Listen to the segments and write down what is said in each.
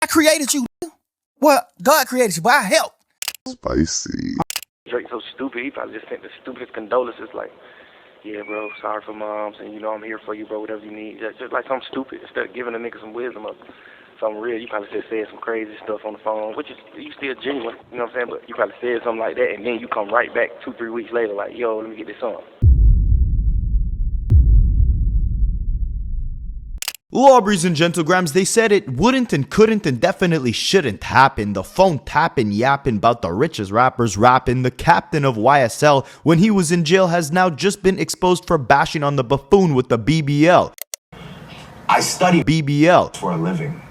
I created you. Well, God created you, but I helped. Spicy. Drake so stupid, he probably just sent the stupidest condolences like, yeah, bro, sorry for moms, and you know I'm here for you, bro, whatever you need. Just like something stupid. Instead of giving a nigga some wisdom of something real, you probably just said some crazy stuff on the phone, which is, you still genuine, you know what I'm saying? But you probably said something like that, and then you come right back 2-3 weeks later like, yo, let me get this song. Lawbreeze and Gentlegrams, they said it wouldn't and couldn't and definitely shouldn't happen. The phone tapping, yapping about the richest rappers rapping. The captain of YSL, when he was in jail, has now just been exposed for bashing on the buffoon with the BBL. I study BBL for a living.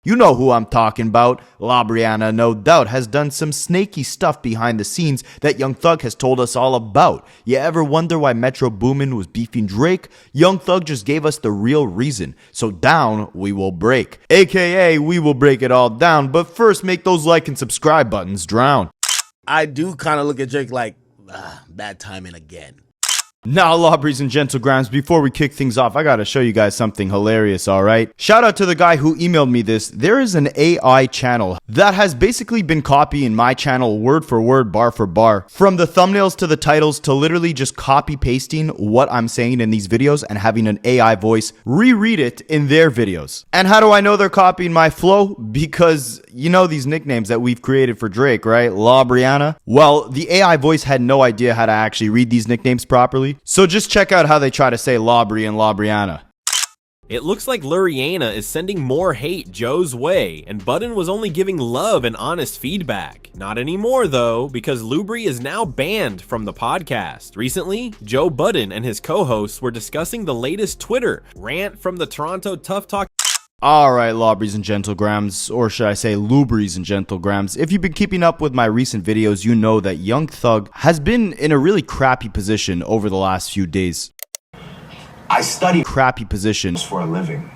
You know who I'm talking about. La Brianna, no doubt, has done some snaky stuff behind the scenes that Young Thug has told us all about. You ever wonder why Metro Boomin was beefing Drake? Young Thug just gave us the real reason. So down we will break. AKA, we will break it all down. But first, make those like and subscribe buttons drown. I do kind of look at Drake like, bad timing again. Now, Lawbreeze and Gentlegrams, before we kick things off, I gotta show you guys something hilarious, alright? Shout out to the guy who emailed me this. There is an AI channel that has basically been copying my channel word for word, bar for bar. From the thumbnails to the titles to literally just copy pasting what I'm saying in these videos and having an AI voice reread it in their videos. And how do I know they're copying my flow? Because you know these nicknames that we've created for Drake, right? La Brianna. Well, the AI voice had no idea how to actually read these nicknames properly. So just check out how they try to say Lawbrie and La Brianna. It looks like Luriana is sending more hate Joe's way, and Budden was only giving love and honest feedback. Not anymore though, because Lubri is now banned from the podcast. Recently, Joe Budden and his co-hosts were discussing the latest Twitter rant from the Toronto Tough Talk. Alright, Lawbreeze and Gentlegrams, or should I say Lubries and Gentlegrams, if you've been keeping up with my recent videos, you know that Young Thug has been in a really crappy position over the last few days. I study Crappy position. for a living.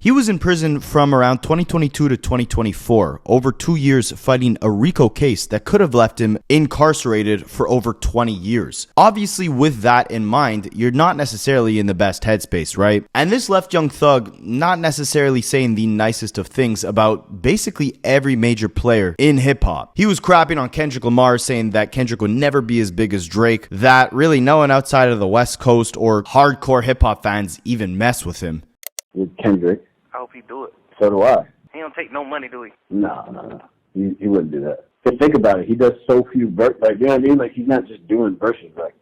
He was in prison from around 2022 to 2024, over 2 years fighting a RICO case that could have left him incarcerated for over 20 years. Obviously, with that in mind, you're not necessarily in the best headspace, right? And this left Young Thug not necessarily saying the nicest of things about basically every major player in hip-hop. He was crapping on Kendrick Lamar, saying that Kendrick would never be as big as Drake, that really no one outside of the West Coast or hardcore hip-hop fans even mess with him. With Kendrick. I hope he do it. So do I. He don't take no money, do he? No. He wouldn't do that. But think about it. He does so few verses. Like, you know what I mean? Like, he's not just doing verses. Like,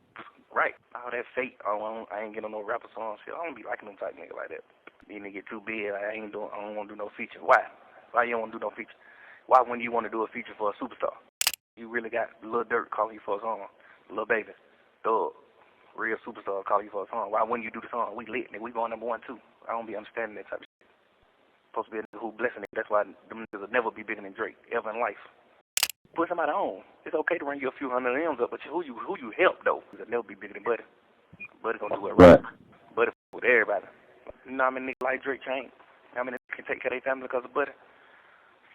Right. All that fake. I ain't getting no rapper songs. Shit. I don't be liking them type nigga like that. These niggas get too big. I don't want to do no feature. Why? Why you don't want to do no feature? Why wouldn't you want to do a feature for a superstar? You really got Lil Dirt calling you for a song. Lil Baby. Dogg. Real superstar calling you for a song. Why wouldn't you do the song? We lit, nigga. We going number 1, too. I don't be understanding that type of shit. Supposed to be a nigga who blessing it. That's why them niggas will never be bigger than Drake ever in life. Put somebody on. It's okay to run you a few hundred M's up, but who you help though? They'll never be bigger than Buddy. Buddy gonna do it right. Buddy with everybody. You know how many niggas like Drake change? How many niggas can take care of their family because of Buddy?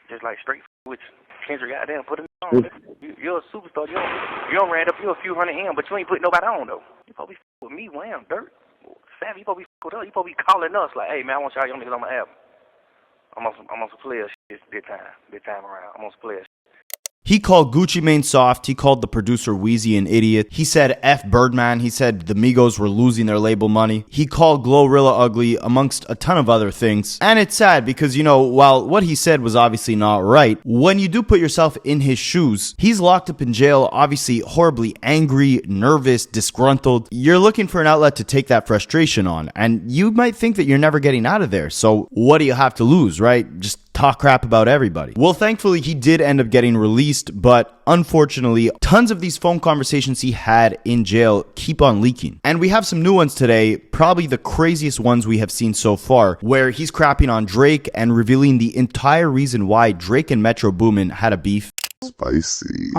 Just like straight which Kendrick got there and put him on. You're a superstar. You don't ran up you a few hundred M's, but you ain't putting nobody on though. You probably with me, Wham, Dirt, Savvy. You probably with us. You probably calling us like, hey man, I want y'all young niggas on my album. I'm on some player shit this time around. I'm on some player shit. He called Gucci Mane soft. He called the producer Weezy an idiot. He said F Birdman. He said the Migos were losing their label money. He called Glorilla ugly, amongst a ton of other things. And it's sad because, you know, while what he said was obviously not right, when you do put yourself in his shoes, he's locked up in jail, obviously horribly angry, nervous, disgruntled. You're looking for an outlet to take that frustration on, and you might think that you're never getting out of there. So what do you have to lose, right? Just talk crap about everybody. Well, thankfully, he did end up getting released, but unfortunately, tons of these phone conversations he had in jail keep on leaking. And we have some new ones today, probably the craziest ones we have seen so far, where he's crapping on Drake and revealing the entire reason why Drake and Metro Boomin had a beef. Spicy.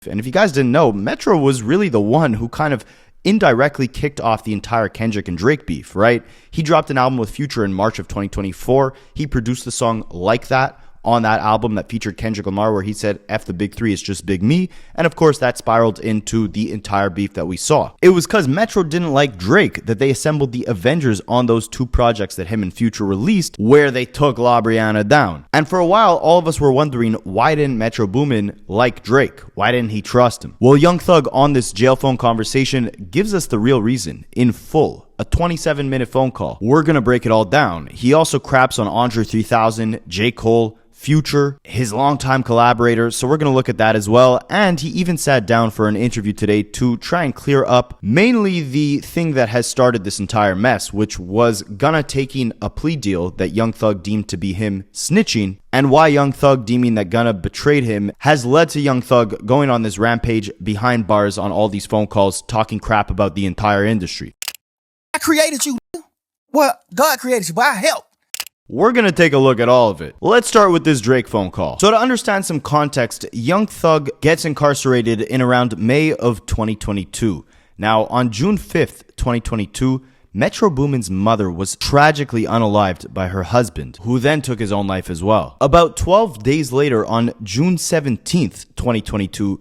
And if you guys didn't know, Metro was really the one who kind of indirectly kicked off the entire Kendrick and Drake beef, right? He dropped an album with Future in March of 2024. He produced the song Like That. on that album that featured Kendrick Lamar, where he said, F the big three, it's just big me. And of course, that spiraled into the entire beef that we saw. It was because Metro didn't like Drake that they assembled the Avengers on those two projects that him and Future released, where they took La Brianna down. And for a while, all of us were wondering, why didn't Metro Boomin like Drake? Why didn't he trust him? Well, Young Thug on this jail phone conversation gives us the real reason, in full. A 27-minute phone call. We're gonna break it all down. He also craps on Andre 3000, J. Cole, Future, his longtime collaborator, so we're going to look at that as well. And he even sat down for an interview today to try and clear up mainly the thing that has started this entire mess, which was Gunna taking a plea deal that Young Thug deemed to be him snitching, and why Young Thug deeming that Gunna betrayed him has led to Young Thug going on this rampage behind bars on all these phone calls, talking crap about the entire industry. I created you. Well, God created you, but I helped. We're going to take a look at all of it. Let's start with this Drake phone call. So to understand some context, Young Thug gets incarcerated in around May of 2022. Now, on June 5th, 2022, Metro Boomin's mother was tragically unalived by her husband, who then took his own life as well. About 12 days later, on June 17th, 2022,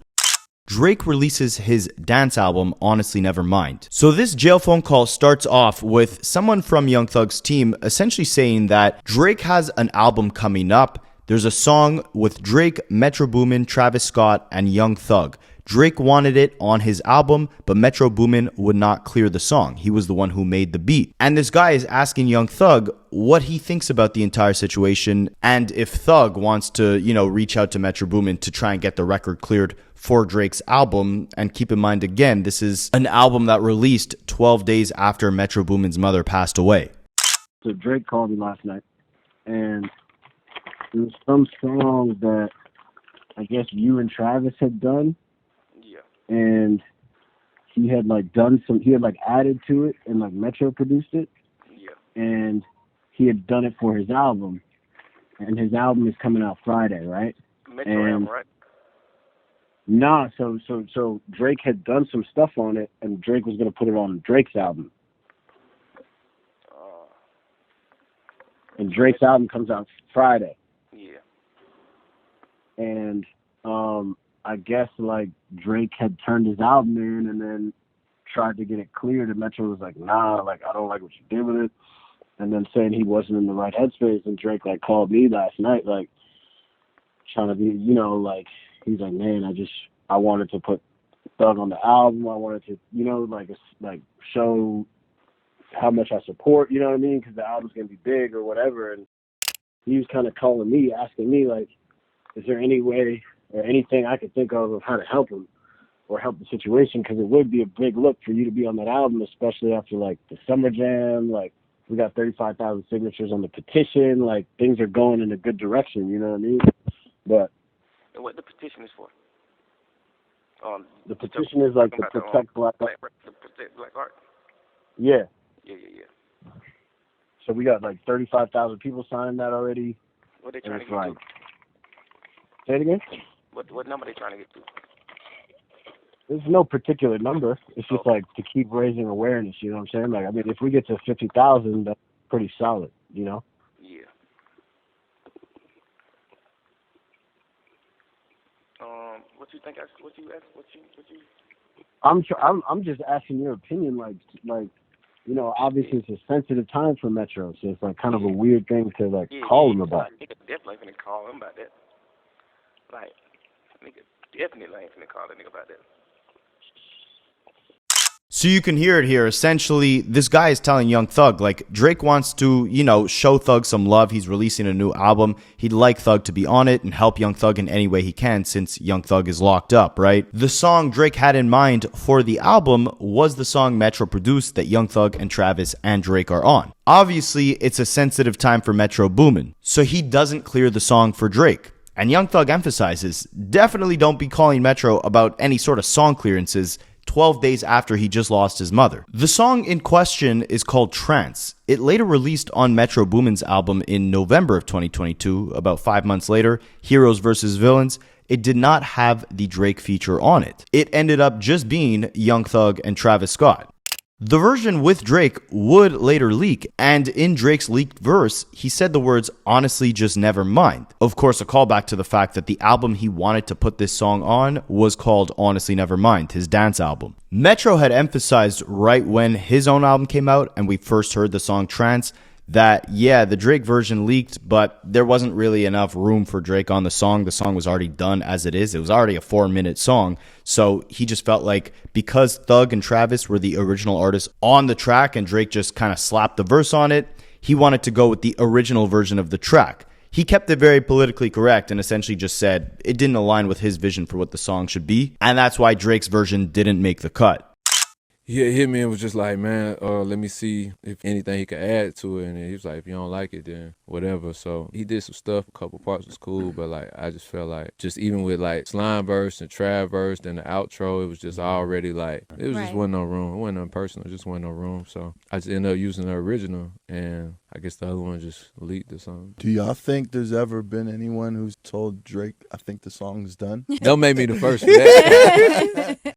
Drake releases his dance album, Honestly Nevermind. So this jail phone call starts off with someone from Young Thug's team essentially saying that Drake has an album coming up. There's a song with Drake, Metro Boomin, Travis Scott, and Young Thug. Drake wanted it on his album, but Metro Boomin would not clear the song. He was the one who made the beat. And this guy is asking Young Thug what he thinks about the entire situation and if Thug wants to, reach out to Metro Boomin to try and get the record cleared for Drake's album. And keep in mind, again, this is an album that released 12 days after Metro Boomin's mother passed away. So Drake called me last night, and there was some song that I guess you and Travis had done. Yeah. And he had added to it, and Metro produced it. Yeah. And he had done it for his album, and his album is coming out Friday, right? Metro album, right? Nah, so Drake had done some stuff on it, and Drake was gonna put it on Drake's album. And Drake's album comes out Friday. Yeah. And I guess Drake had turned his album in and then tried to get it cleared, and Metro was like, nah, I don't like what you did with it. And then saying he wasn't in the right headspace, and Drake called me last night, trying to be, he's like, man, I wanted to put Thug on the album. I wanted to, show how much I support, you know what I mean? Because the album's going to be big or whatever. And he was kind of calling me, asking me, is there any way or anything I could think of how to help him or help the situation? Because it would be a big look for you to be on that album, especially after, the Summer Jam. We got 35,000 signatures on the petition. Things are going in a good direction, you know what I mean? But what the petition is for? The petition is to protect black art. To protect black art. Yeah. Yeah. So we got 35,000 people signed that already. What they trying to get to? Say it again. What number they trying to get to? There's no particular number. It's just to keep raising awareness. You know what I'm saying? If we get to 50,000, that's pretty solid. You know. Yeah. What you think? What you? I'm just asking your opinion. Obviously it's a sensitive time for Metro, so it's kind of a weird thing to call him about. Nigga definitely finna call him about that. Nigga definitely ain't finna call that nigga about that. So you can hear it here. Essentially, this guy is telling Young Thug, Drake wants to, show Thug some love. He's releasing a new album. He'd like Thug to be on it and help Young Thug in any way he can since Young Thug is locked up, right? The song Drake had in mind for the album was the song Metro produced that Young Thug and Travis and Drake are on. Obviously, it's a sensitive time for Metro Boomin, so he doesn't clear the song for Drake. And Young Thug emphasizes, definitely don't be calling Metro about any sort of song clearances 12 days after he just lost his mother. The song in question is called Trance. It later released on Metro Boomin's album in November of 2022. About 5 months later, Heroes vs. Villains. It did not have the Drake feature on it. It ended up just being Young Thug and Travis Scott. The version with Drake would later leak, and in Drake's leaked verse, he said the words, "honestly, just never mind." Of course, a callback to the fact that the album he wanted to put this song on was called Honestly Never Mind, his dance album. Metro had emphasized right when his own album came out and we first heard the song Trance that, yeah, the Drake version leaked, but there wasn't really enough room for Drake on the song. The song was already done as it is. It was already a 4-minute song. So he just felt like because Thug and Travis were the original artists on the track and Drake just kind of slapped the verse on it, he wanted to go with the original version of the track. He kept it very politically correct and essentially just said it didn't align with his vision for what the song should be. And that's why Drake's version didn't make the cut. He hit me and was just like, man, let me see if anything he could add to it. And he was like, if you don't like it, then whatever. So he did some stuff. A couple parts was cool, but like I just felt like just even with like Slime verse and Trav verse and the outro, it was just already like it was just wasn't no room. It wasn't nothing personal. It just wasn't no room. So I just ended up using the original, and I guess the other one just leaked or something. Do y'all think there's ever been anyone who's told Drake, I think the song's done? Don't make me the first for that.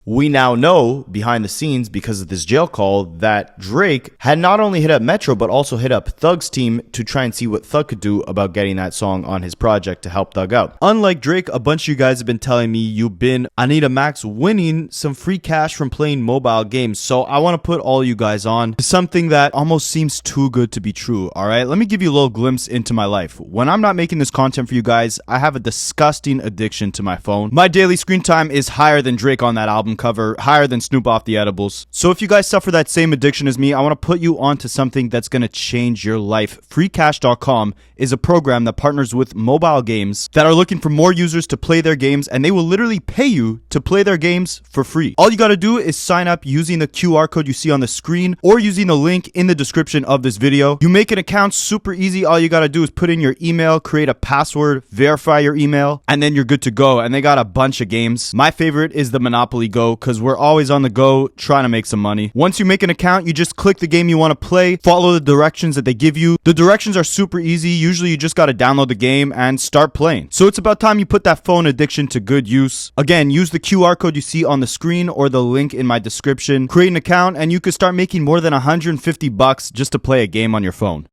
We now know behind the scenes because of this jail call that Drake had not only hit up Metro but also hit up Thug's team to try and see what Thug could do about getting that song on his project to help Thug out. Unlike Drake, a bunch of you guys have been telling me you've been Anita Max winning some free cash from playing mobile games. So I want to put all you guys on to something that almost seems too good to be true. All right, let me give you a little glimpse into my life. When I'm not making this content for you guys, I have a disgusting addiction to my phone. My daily screen time is higher than Drake on that album cover, higher than Snoop off the edibles. So if you guys suffer that same addiction as me, I want to put you onto something that's going to change your life. FreeCash.com is a program that partners with mobile games that are looking for more users to play their games, and they will literally pay you to play their games for free. All you got to do is sign up using the QR code you see on the screen or using the link in the description of this video. You make an account super easy. All you got to do is put in your email, create a password, verify your email, and then you're good to go. And they got a bunch of games. My favorite is the Monopoly Go because we're always on the go trying to make some money. Once you make an account, you just click the game you want to play, follow the directions that they give you. The directions are super easy. Usually you just got to download the game and start playing. So it's about time you put that phone addiction to good use. Again, use the QR code you see on the screen or the link in my description. Create an account and you could start making more than $150 just to play a game on your phone.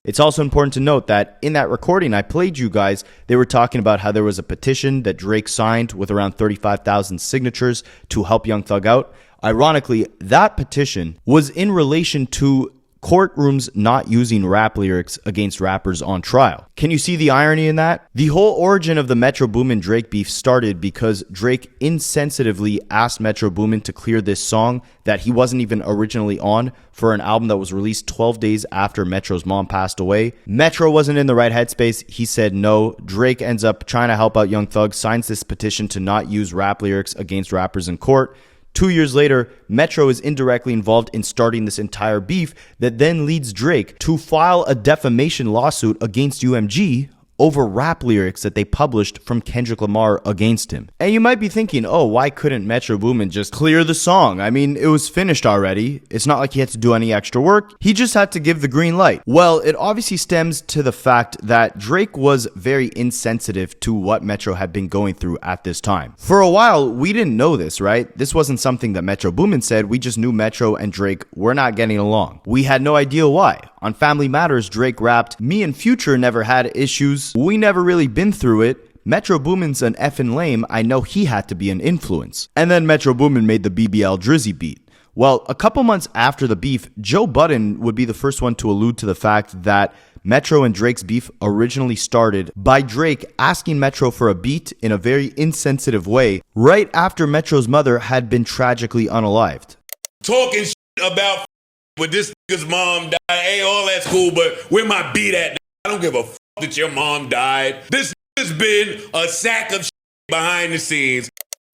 It's also important to note that in that recording I played you guys, they were talking about how there was a petition that Drake signed with around 35,000 signatures to help Young Thug out. Ironically, that petition was in relation to courtrooms not using rap lyrics against rappers on trial. Can you see the irony in that? The whole origin of the Metro Boomin Drake beef started because Drake insensitively asked Metro Boomin to clear this song that he wasn't even originally on for an album that was released 12 days after Metro's mom passed away. Metro wasn't in the right headspace. He said no. Drake ends up trying to help out Young Thug, signs this petition to not use rap lyrics against rappers in court. 2 years later, Metro is indirectly involved in starting this entire beef that then leads Drake to file a defamation lawsuit against UMG over rap lyrics that they published from Kendrick Lamar against him. And you might be thinking, oh, why couldn't Metro Boomin just clear the song? I mean, it was finished already. It's not like he had to do any extra work. He just had to give the green light. Well, it obviously stems to the fact that Drake was very insensitive to what Metro had been going through at this time. For a while, we didn't know this, right? This wasn't something that Metro Boomin said. We just knew Metro and Drake were not getting along. We had no idea why. On Family Matters, Drake rapped, "Me and Future never had issues. We never really been through it. Metro Boomin's an effing lame. I know he had to be an influence." And then Metro Boomin made the BBL Drizzy beat. Well, a couple months after the beef, Joe Budden would be the first one to allude to the fact that Metro and Drake's beef originally started by Drake asking Metro for a beat in a very insensitive way right after Metro's mother had been tragically unalived. Talking about when this nigga's mom died, hey, all that's cool, but where my beat at? I don't give a that your mom died. This has been a sack of behind the scenes.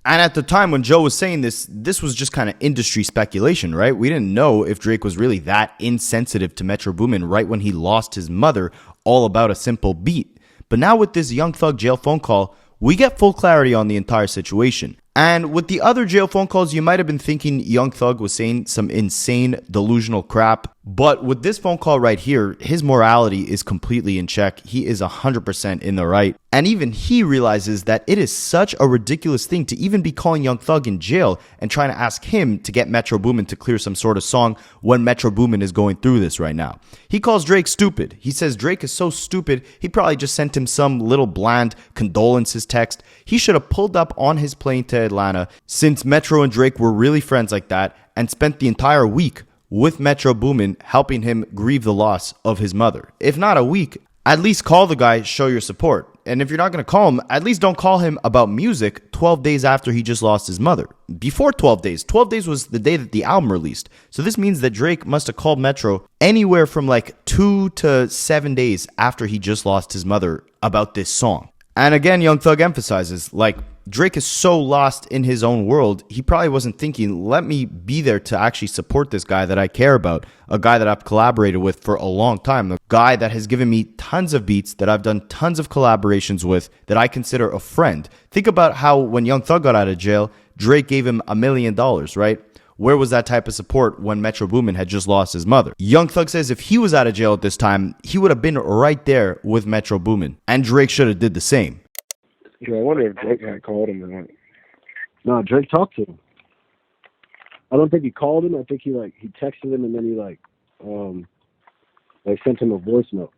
And at the time when Joe was saying this was just kind of industry speculation, right? We didn't know if Drake was really that insensitive to Metro Boomin right when he lost his mother, all about a simple beat. But now with this Young Thug jail phone call, we get full clarity on the entire situation. And with the other jail phone calls, you might have been thinking Young Thug was saying some insane delusional crap. But with this phone call right here, his morality is completely in check. He is 100% in the right. And even he realizes that it is such a ridiculous thing to even be calling Young Thug in jail and trying to ask him to get Metro Boomin to clear some sort of song when Metro Boomin is going through this right now. He calls Drake stupid. He says Drake is so stupid, he probably just sent him some little bland condolences text. He should have pulled up on his plane to Atlanta, since Metro and Drake were really friends like that, and spent the entire week with Metro Boomin helping him grieve the loss of his mother. If not a week, at least call the guy, show your support. And if you're not going to call him, at least don't call him about music 12 days after he just lost his mother. Before 12 days. 12 days was the day that the album released. So this means that Drake must have called Metro anywhere from like 2 to 7 days after he just lost his mother about this song. And again, Young Thug emphasizes, like, Drake is so lost in his own world, he probably wasn't thinking, let me be there to actually support this guy that I care about, a guy that I've collaborated with for a long time, a guy that has given me tons of beats, that I've done tons of collaborations with, that I consider a friend. Think about how when Young Thug got out of jail, Drake gave him $1 million, right? Where was that type of support when Metro Boomin had just lost his mother? Young Thug says if he was out of jail at this time, he would have been right there with Metro Boomin, and Drake should have did the same. Yeah, I wonder if Drake had called him or not. No, Drake talked to him. I don't think he called him. I think he texted him and then he sent him a voice note.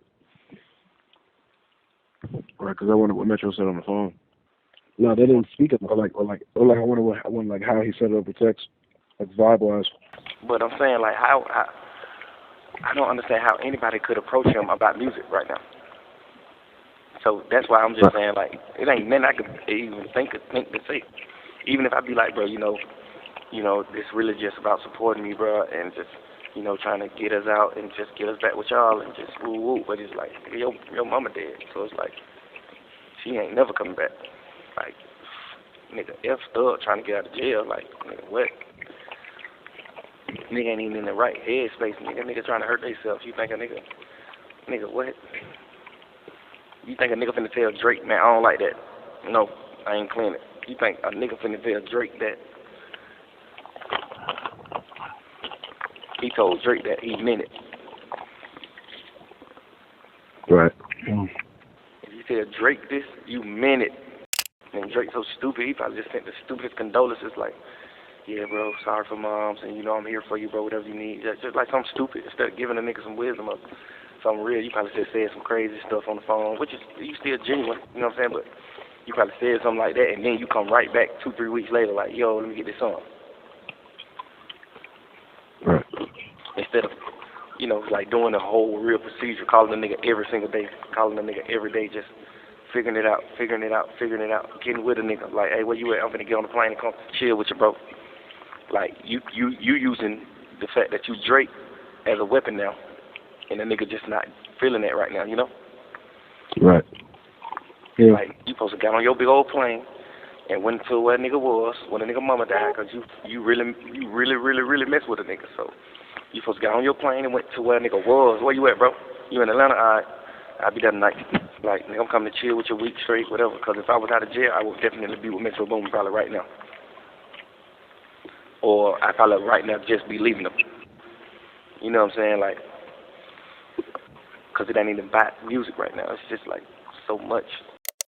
Right, because I wonder what Metro said on the phone. No, they didn't speak of him. I wonder how he set it up with text, like vibe wise. But I'm saying like how I don't understand how anybody could approach him about music right now. So that's why I'm just saying, like, it ain't nothing I could even think to say. Even if I be like, bro, you know, this really just about supporting me, bro, and just, trying to get us out and just get us back with y'all and just woo woo. But it's like, your mama dead, so it's like, she ain't never coming back. Like, nigga, F Thug trying to get out of jail, like, nigga, what? Nigga ain't even in the right headspace, nigga trying to hurt themselves. You think a nigga, what? You think a nigga finna tell Drake, man, I don't like that. No, I ain't clean it. You think a nigga finna tell Drake that? He told Drake that he meant it. Right. If you tell Drake this, you meant it. And Drake's so stupid, he probably just sent the stupidest condolences like, yeah, bro, sorry for moms, and I'm here for you, bro, whatever you need. Just like something stupid, instead of giving a nigga some wisdom of something real. You probably just said some crazy stuff on the phone, which is, you still genuine, you know what I'm saying? But you probably said something like that, and then you come right back 2-3 weeks later like, yo, let me get this song. Right. Instead of, like doing the whole real procedure, calling a nigga every single day, calling a nigga every day, just figuring it out, getting with a nigga. Like, hey, where you at? I'm finna get on the plane and come chill with you, bro. Like, you using the fact that you Drake as a weapon now, and the nigga just not feeling that right now, Right. Yeah. Like, you supposed to get on your big old plane and went to where a nigga was when a nigga mama died, because you really mess with a nigga. So you supposed to get on your plane and went to where a nigga was. Where you at, bro? You in Atlanta? All right. I'll be there tonight. Like, nigga, I'm coming to chill with you a week straight, whatever, because if I was out of jail, I would definitely be with Metro Boomin probably right now. Or I probably right now just be leaving them. You know what I'm saying? Like, because it ain't even about music right now. It's just like so much.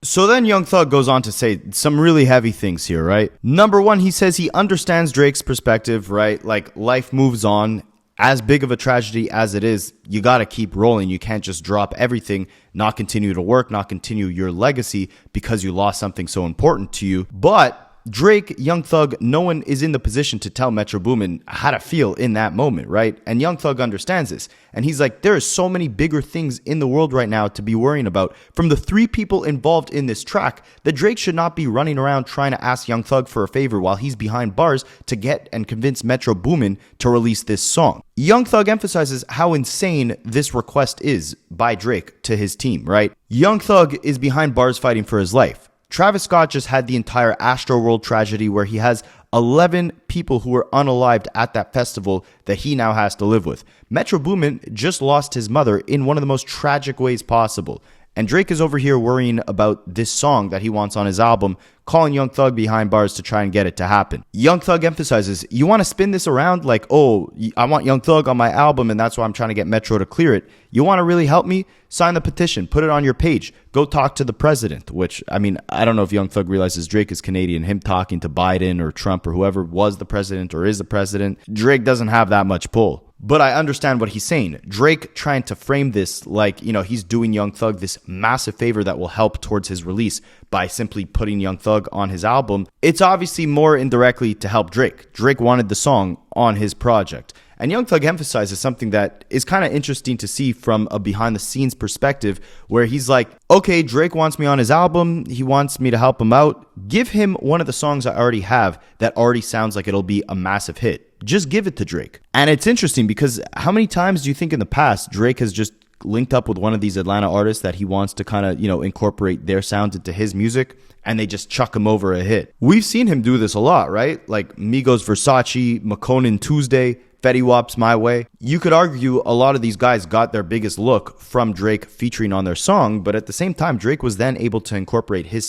So then Young Thug goes on to say some really heavy things here, right? Number one, he says he understands Drake's perspective, right? Like, life moves on. As big of a tragedy as it is, you got to keep rolling. You can't just drop everything, not continue to work, not continue your legacy because you lost something so important to you. But Drake, Young Thug, no one is in the position to tell Metro Boomin how to feel in that moment, right? And Young Thug understands this. And he's like, there are so many bigger things in the world right now to be worrying about. From the 3 people involved in this track, that Drake should not be running around trying to ask Young Thug for a favor while he's behind bars to get and convince Metro Boomin to release this song. Young Thug emphasizes how insane this request is by Drake to his team, right? Young Thug is behind bars fighting for his life. Travis Scott just had the entire Astroworld tragedy where he has 11 people who were unalived at that festival that he now has to live with. Metro Boomin just lost his mother in one of the most tragic ways possible. And Drake is over here worrying about this song that he wants on his album, calling Young Thug behind bars to try and get it to happen. Young Thug emphasizes, you want to spin this around like, oh, I want Young Thug on my album and that's why I'm trying to get Metro to clear it. You want to really help me? Sign the petition, put it on your page, go talk to the president, which, I mean, I don't know if Young Thug realizes Drake is Canadian. Him talking to Biden or Trump or whoever was the president or is the president, Drake doesn't have that much pull. But I understand what he's saying. Drake trying to frame this like, he's doing Young Thug this massive favor that will help towards his release by simply putting Young Thug on his album. It's obviously more indirectly to help Drake. Drake wanted the song on his project. And Young Thug emphasizes something that is kind of interesting to see from a behind-the-scenes perspective, where he's like, okay, Drake wants me on his album. He wants me to help him out. Give him one of the songs I already have that already sounds like it'll be a massive hit. Just give it to Drake. And it's interesting because how many times do you think in the past Drake has just linked up with one of these Atlanta artists that he wants to kind of, incorporate their sound into his music, and they just chuck him over a hit? We've seen him do this a lot, right? Like Migos Versace, McConan Tuesday, Fetty Wap's My Way. You could argue a lot of these guys got their biggest look from Drake featuring on their song, but at the same time, Drake was then able to incorporate their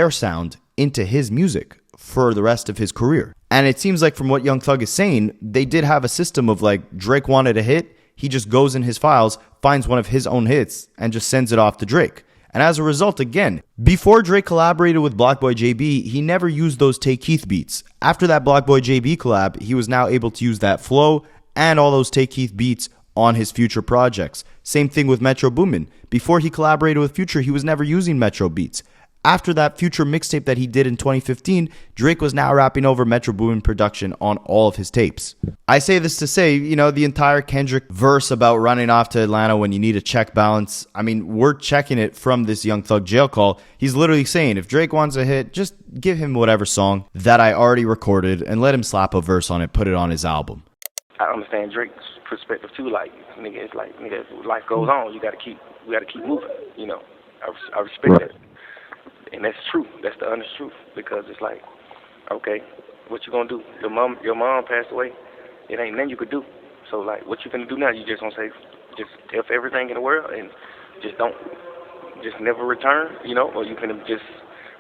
sound into his music for the rest of his career. And it seems like from what Young Thug is saying, they did have a system of like, Drake wanted a hit, he just goes in his files, finds one of his own hits, and just sends it off to Drake. And as a result, again, before Drake collaborated with Blockboy JB, he never used those Take Keith beats. After that Blockboy JB collab, he was now able to use that flow and all those Take Keith beats on his future projects. Same thing with Metro Boomin. Before he collaborated with Future, he was never using Metro beats. After that Future mixtape that he did in 2015, Drake was now rapping over Metro Boomin production on all of his tapes. I say this to say, the entire Kendrick verse about running off to Atlanta when you need a check balance, I mean, we're checking it from this Young Thug jail call. He's literally saying, if Drake wants a hit, just give him whatever song that I already recorded and let him slap a verse on it, put it on his album. I understand Drake's perspective too. Like, nigga, it's like, nigga, as life goes on, we gotta keep moving. I respect that. And that's true. That's the honest truth. Because it's like, okay, what you gonna do? Your mom passed away. It ain't nothing you could do. So like, what you gonna do now? You just gonna say, just F everything in the world and just never return, or you gonna just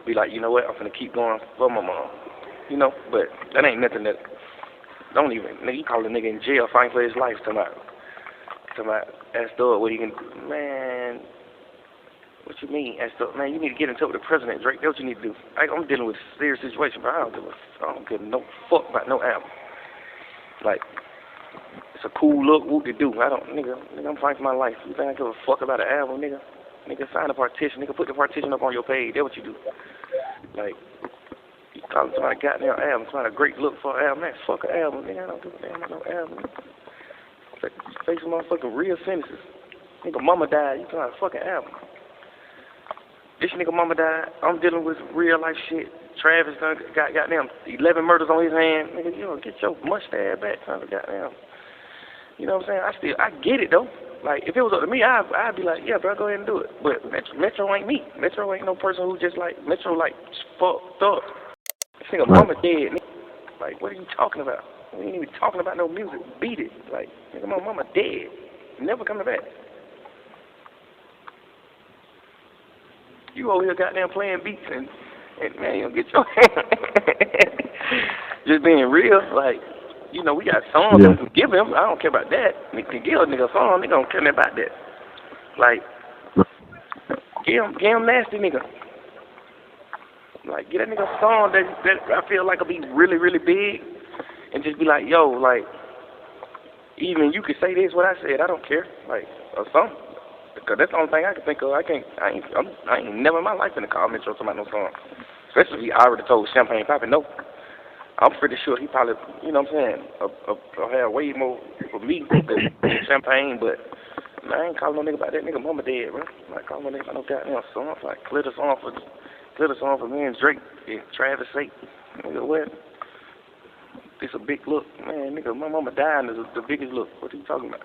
be like, you know what? I'm gonna keep going for my mom, But that ain't nothing that. Don't even. Nigga, you call a nigga in jail fighting for his life. Talking about ask Dogg what he can. Man. What you mean? Man, you need to get in touch with the president, Drake. That's what you need to do. I'm dealing with a serious situation, but I don't give no fuck about no album. Like, it's a cool look, whoop to do. Nigga, I'm fighting for my life. You think I give a fuck about an album, nigga? Nigga, sign a partition. Nigga, put the partition up on your page. That's what you do. Like, you calling somebody goddamn album, somebody a great look for an album. Man, fuck an album, nigga. I don't give a damn about no album. Say some motherfucking real sentences. Nigga, mama died. You talking about a fucking album. This nigga mama died. I'm dealing with real life shit. Travis done got goddamn 11 murders on his hand. Nigga, get your mustache back, son of goddamn. You know what I'm saying? I get it though. Like, if it was up to me, I'd be like, yeah, bro, go ahead and do it. But Metro ain't me. Metro ain't no person who just like Metro like fucked up. This nigga mama dead. Nigga. Like, what are you talking about? We ain't even talking about no music. Beat it. Like, nigga, my mama dead. Never coming back. You over here goddamn playing beats and man, you don't get your just being real, like, we got songs we can give him. I don't care about that. We can give a nigga a song, nigga don't care about that. Like, give him nasty nigga. Like, get that nigga a song that I feel like will be really, really big and just be like, yo, like, even you could say this what I said, I don't care. Like, or something. Because that's the only thing I can think of. I ain't never in my life gonna call Metro about no song. Especially if he already told Champagne Poppin' no. I'm pretty sure he probably, what I'm saying, have way more for me than Champagne, but I ain't calling no nigga about that nigga mama dead, bro. I'm not calling no nigga about no goddamn song. Like, clear the song for me and Drake and Travis sake. Nigga, what? It's a big look. Man, nigga, my mama dying is the biggest look. What are you talking about?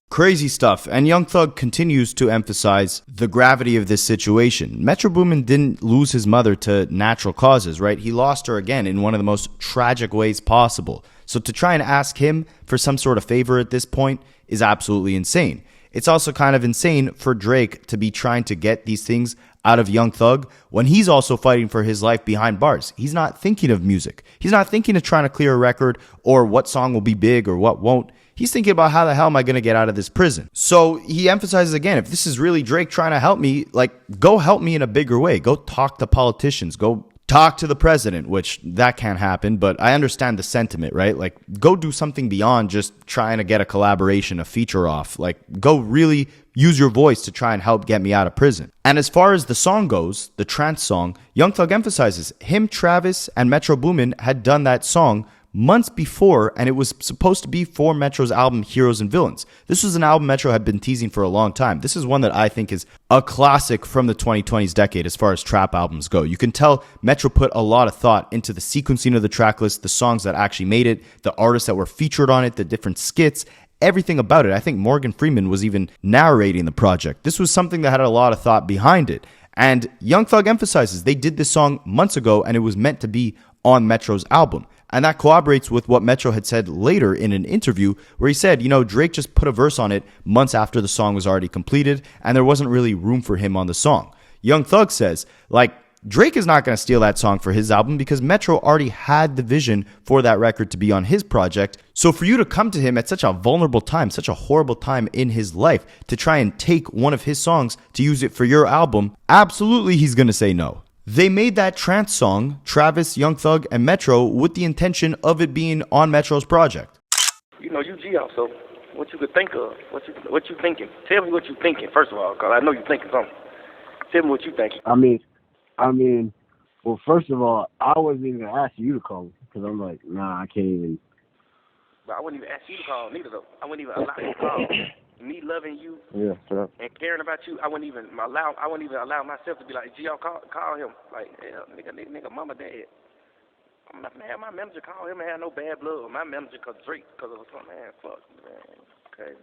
Crazy stuff, and Young Thug continues to emphasize the gravity of this situation. Metro Boomin didn't lose his mother to natural causes, right? He lost her again in one of the most tragic ways possible. So to try and ask him for some sort of favor at this point is absolutely insane. It's also kind of insane for Drake to be trying to get these things out of Young Thug when he's also fighting for his life behind bars. He's not thinking of music. He's not thinking of trying to clear a record or what song will be big or what won't. He's thinking about how the hell am I going to get out of this prison? So he emphasizes again, if this is really Drake trying to help me, like, go help me in a bigger way. Go talk to politicians. Go talk to the president, which that can't happen, but I understand the sentiment, right? Like, go do something beyond just trying to get a collaboration, a feature off. Like, go really use your voice to try and help get me out of prison. And as far as the song goes, the trance song, Young Thug emphasizes him, Travis, and Metro Boomin had done that song months before, and it was supposed to be for Metro's album Heroes and Villains. This was an album Metro had been teasing for a long time. This is one that I think is a classic from the 2020s decade as far as trap albums go. You can tell Metro put a lot of thought into the sequencing of the track list, the songs that actually made it, the artists that were featured on it, the different skits, everything about it. I think Morgan Freeman was even narrating the project. This was something that had a lot of thought behind it. And Young Thug emphasizes they did this song months ago and it was meant to be on Metro's album. And that corroborates with what Metro had said later in an interview where he said, Drake just put a verse on it months after the song was already completed and there wasn't really room for him on the song. Young Thug says, Drake is not going to steal that song for his album because Metro already had the vision for that record to be on his project. So for you to come to him at such a vulnerable time, such a horrible time in his life, to try and take one of his songs to use it for your album, absolutely he's going to say no. They made that trance song, Travis, Young Thug, and Metro, with the intention of it being on Metro's project. You G-Out, so what you could think of, what you thinking? Tell me what you thinking, first of all, because I know you thinking something. Tell me what you thinking. I mean, well, first of all, I wasn't even going to ask you to call me, because I'm like, nah, I can't even. But I wouldn't even ask you to call neither, though. I wouldn't even allow you to call. Me loving you and caring about you, I wouldn't even allow myself to be like, G, I'll call him. Like, hell, nigga, mama, dad. I'm not gonna have my manager call him and have no bad blood. My manager cause Drake, cause of something, man. Fuck, man. Okay.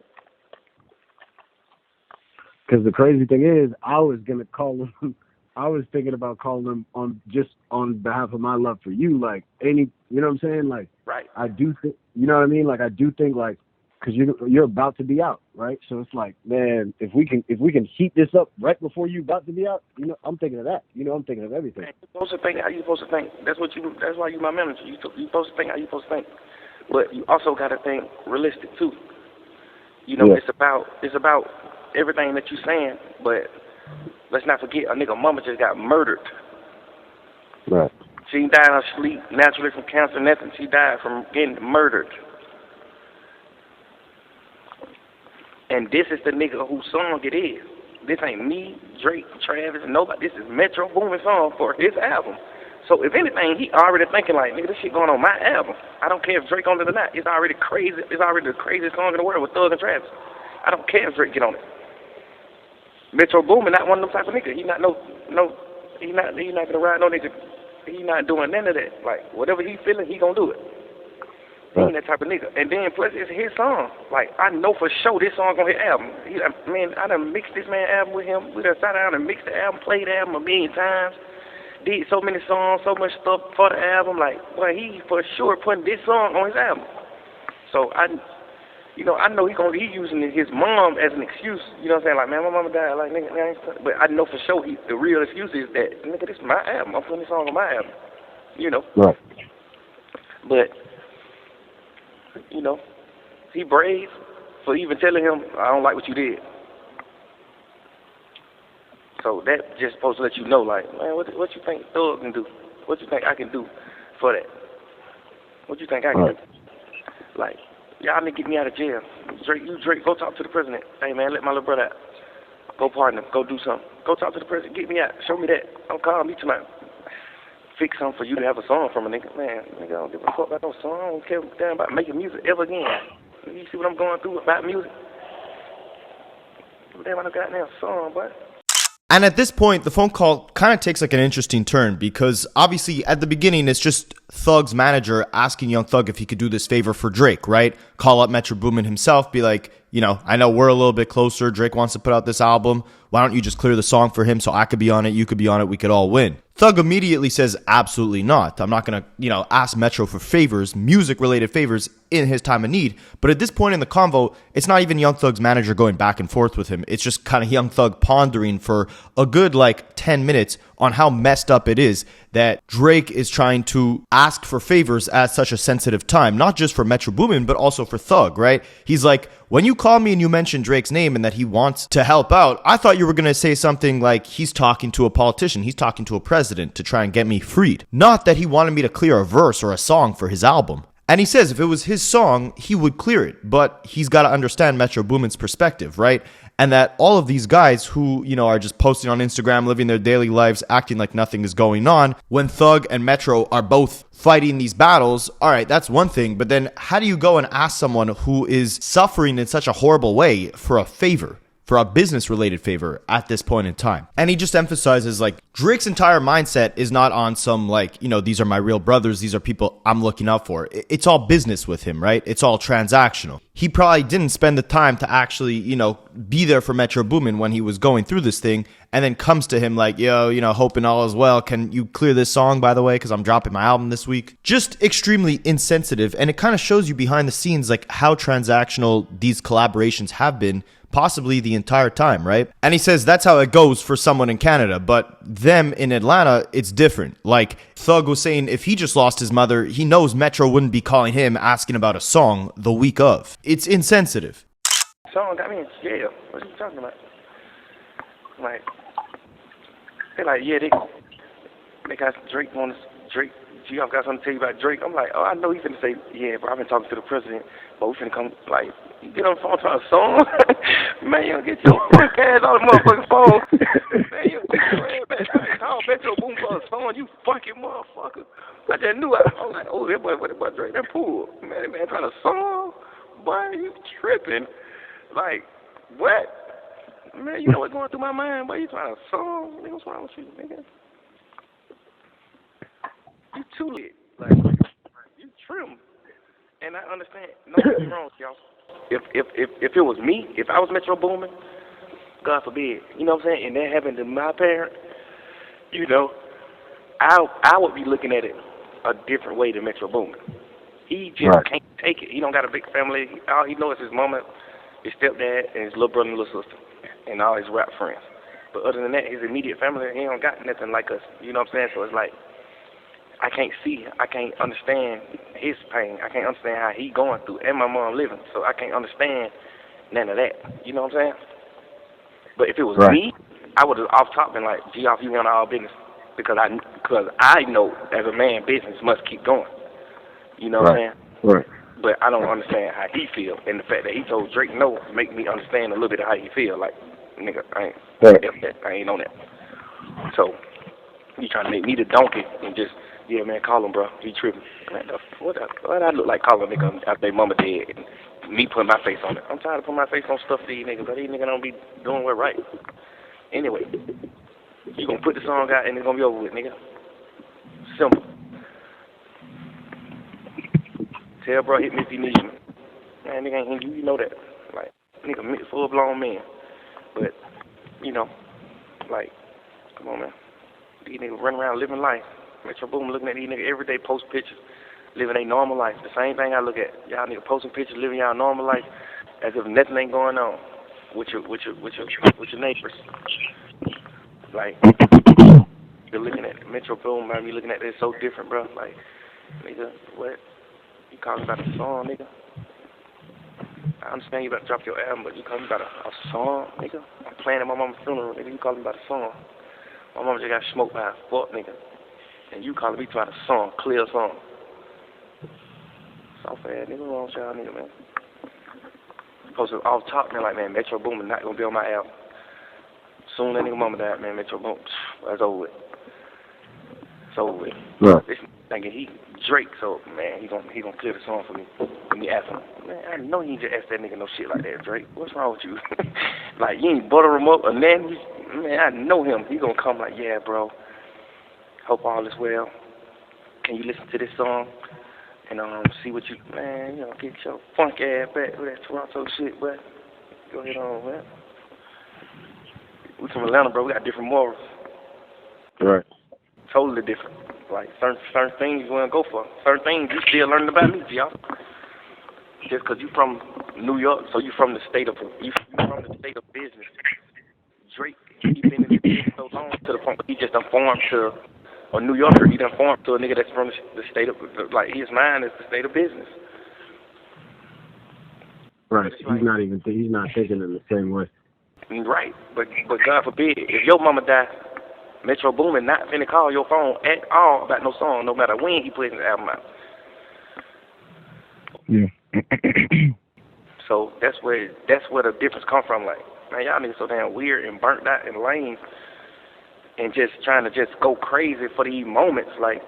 Because the crazy thing is, I was gonna call him. I was thinking about calling him on behalf of my love for you. Like you know what I'm saying? Like, right. I do think, you know what I mean? Like, I do think because you're about to be out, right? So it's like, man, if we can heat this up right before you about to be out, I'm thinking of that. I'm thinking of everything. Man, you're supposed to think how you're supposed to think. That's why you my manager. You're supposed to think how you're supposed to think. But you also got to think realistic too. It's about everything that you're saying. But let's not forget, a nigga mama just got murdered. Right. She died in her sleep naturally from cancer. Nothing. She died from getting murdered. And this is the nigga whose song it is. This ain't me, Drake, Travis, nobody. This is Metro Boomin song for his album. So if anything, he already thinking like, nigga, this shit going on my album. I don't care if Drake on it or not. It's already crazy. It's already the craziest song in the world with Thug and Travis. I don't care if Drake get on it. Metro Boomin not one of them type of nigga. He not he not gonna ride no nigga. He not doing none of that. Like whatever he feeling, he gonna do it. He ain't that type of nigga. And then plus it's his song. Like I know for sure this song on his album. I done mixed this man album with him. We done sat down and mixed the album, played the album a million times. Did so many songs, so much stuff for the album. Like, boy, he for sure putting this song on his album. So I know he using his mom as an excuse. You know what I'm saying? Like, man, my mama died. Like, nigga, but I know for sure the real excuse is that, nigga, this is my album. I'm putting this song on my album. Right. But he brave for even telling him, I don't like what you did. So that just supposed to let you know, like, man, what you think Thug can do? What you think I can do for that? What you think I can do? Like, y'all need to get me out of jail. Drake, go talk to the president. Hey, man, let my little brother out. Go partner, go do something. Go talk to the president, get me out. Show me that. Don't call me tonight. Fix something for you to have a song from a nigga. Man, nigga, I don't give a fuck about no song. I don't care damn about making music ever again. You see what I'm going through about music? Damn, I don't got no song, boy. And at this point, the phone call kind of takes like an interesting turn because obviously at the beginning, it's just Thug's manager asking Young Thug if he could do this favor for Drake, right? Call up Metro Boomin himself, be like, I know we're a little bit closer. Drake wants to put out this album. Why don't you just clear the song for him so I could be on it, you could be on it, we could all win? Thug immediately says, absolutely not. I'm not going to, ask Metro for favors, music-related favors in his time of need. But at this point in the convo, it's not even Young Thug's manager going back and forth with him. It's just kind of Young Thug pondering for a good, 10 minutes on how messed up it is that Drake is trying to ask for favors at such a sensitive time, not just for Metro Boomin, but also for Thug, right? He's like, when you call me and you mention Drake's name and that he wants to help out, I thought you were going to say something like he's talking to a politician, he's talking to a president to try and get me freed. Not that he wanted me to clear a verse or a song for his album. And he says if it was his song, he would clear it, but he's got to understand Metro Boomin's perspective, right? And that all of these guys who, are just posting on Instagram, living their daily lives, acting like nothing is going on, when Thug and Metro are both fighting these battles, all right, that's one thing. But then how do you go and ask someone who is suffering in such a horrible way for a favor? For a business-related favor at this point in time. And he just emphasizes, Drake's entire mindset is not on some, these are my real brothers, these are people I'm looking out for. It's all business with him, right? It's all transactional. He probably didn't spend the time to actually, be there for Metro Boomin when he was going through this thing, and then comes to him like, yo, hoping all is well. Can you clear this song, by the way, because I'm dropping my album this week? Just extremely insensitive, and it kind of shows you behind the scenes, how transactional these collaborations have been, possibly the entire time, right? And he says that's how it goes for someone in Canada, but them in Atlanta, it's different. Thug was saying if he just lost his mother, he knows Metro wouldn't be calling him asking about a song the week of. It's insensitive. Song got me in jail. What are you talking about? They're like, yeah, they got Drake on this. Drake, G-Off got something to tell you about Drake. I'm like, oh, I know he's finna say, yeah, but I've been talking to the president, but we finna come, you get on the phone trying to song? Man, you don't get your fuck ass on the motherfucking phone. Man, you don't get your ass back. I call Metro Boom for a song, you fucking motherfucker. I just knew I was like, oh, that boy Drake, that pool. Man, that man trying to song? Boy, you tripping. What? Man, you know what's going through my mind? Boy, you trying to song? Nigga, what's wrong with you, nigga? You too lit. You trim. And I understand. No, nothing wrong, y'all. If it was me, if I was Metro Boomin, God forbid, you know what I'm saying, and that happened to my parent, I would be looking at it a different way than Metro Boomin. He just can't take it. He don't got a big family. All he knows is his mama, his stepdad, and his little brother and little sister, and all his rap friends. But other than that, his immediate family, he don't got nothing like us. You know what I'm saying? So it's I can't understand his pain. I can't understand how he going through, and my mom living, so I can't understand none of that. You know what I'm saying? But if it was me, I would have off top been like, G-Off, you want all business, because I know as a man, business must keep going. You know what I'm saying? Right. But I don't understand how he feel, and the fact that he told Drake no make me understand a little bit of how he feel. Nigga, I ain't on that. So he trying to make me the donkey and just. Yeah, man, call him, bro. He tripping. Man, what I look like calling a nigga after their mama dead and me putting my face on it. I'm tired of putting my face on stuff for these niggas, but these niggas don't be doing what right. Anyway, you gonna put the song out and it's gonna be over with, nigga. Simple. Tell bro, hit me if you need me. Man, nigga ain't you know that. Nigga, full-blown man. But, come on, man. These niggas running around living life. Metro Boomin looking at these niggas every day, post pictures, living their normal life. The same thing I look at. Y'all niggas posting pictures, living y'all normal life, as if nothing ain't going on with your neighbors. You're looking at Metro Boomin, man, you looking at this so different, bro. Nigga, what? You calling about a song, nigga? I understand you about to drop your album, but you calling about a song, nigga? I'm playing at my mama's funeral, nigga. You calling about a song? My mama just got smoked by a fuck, nigga. And you calling me about a song, clear song. Soft ass nigga, wrong with y'all nigga, man. Supposed to off top, man, man, Metro Boomin not gonna be on my album. Soon that nigga mama died, man, Metro Boomin, that's over with. It's over with. Right. This thinking he Drake, so man, he gonna clear the song for me. Let me ask him. Man, I know you ain't just ask that nigga no shit like that, Drake. What's wrong with you? You ain't butter him up or nothing. Man, I know him. He gonna come like, yeah, bro. Hope all is well. Can you listen to this song and see what you, man, get your funk ass back with that Toronto shit, but go ahead on, man. We from Atlanta, bro. We got different morals. Right. Totally different. Like certain things you wanna go for. Certain things you still learning about me, y'all. Just 'cause you from New York, so you from the state of business. Drake, he been in the business so long to the point where he just done formed to a New Yorker. He done formed to a nigga that's from the state of, like, his mind is the state of business. Right. He's not thinking in the same way. Right. But God forbid, if your mama die, Metro Boomin not finna call your phone at all about no song, no matter when he puts his album out. Yeah. So that's where the difference come from. Like, man, y'all niggas so damn weird and burnt out and lame, and just trying to just go crazy for these moments, like.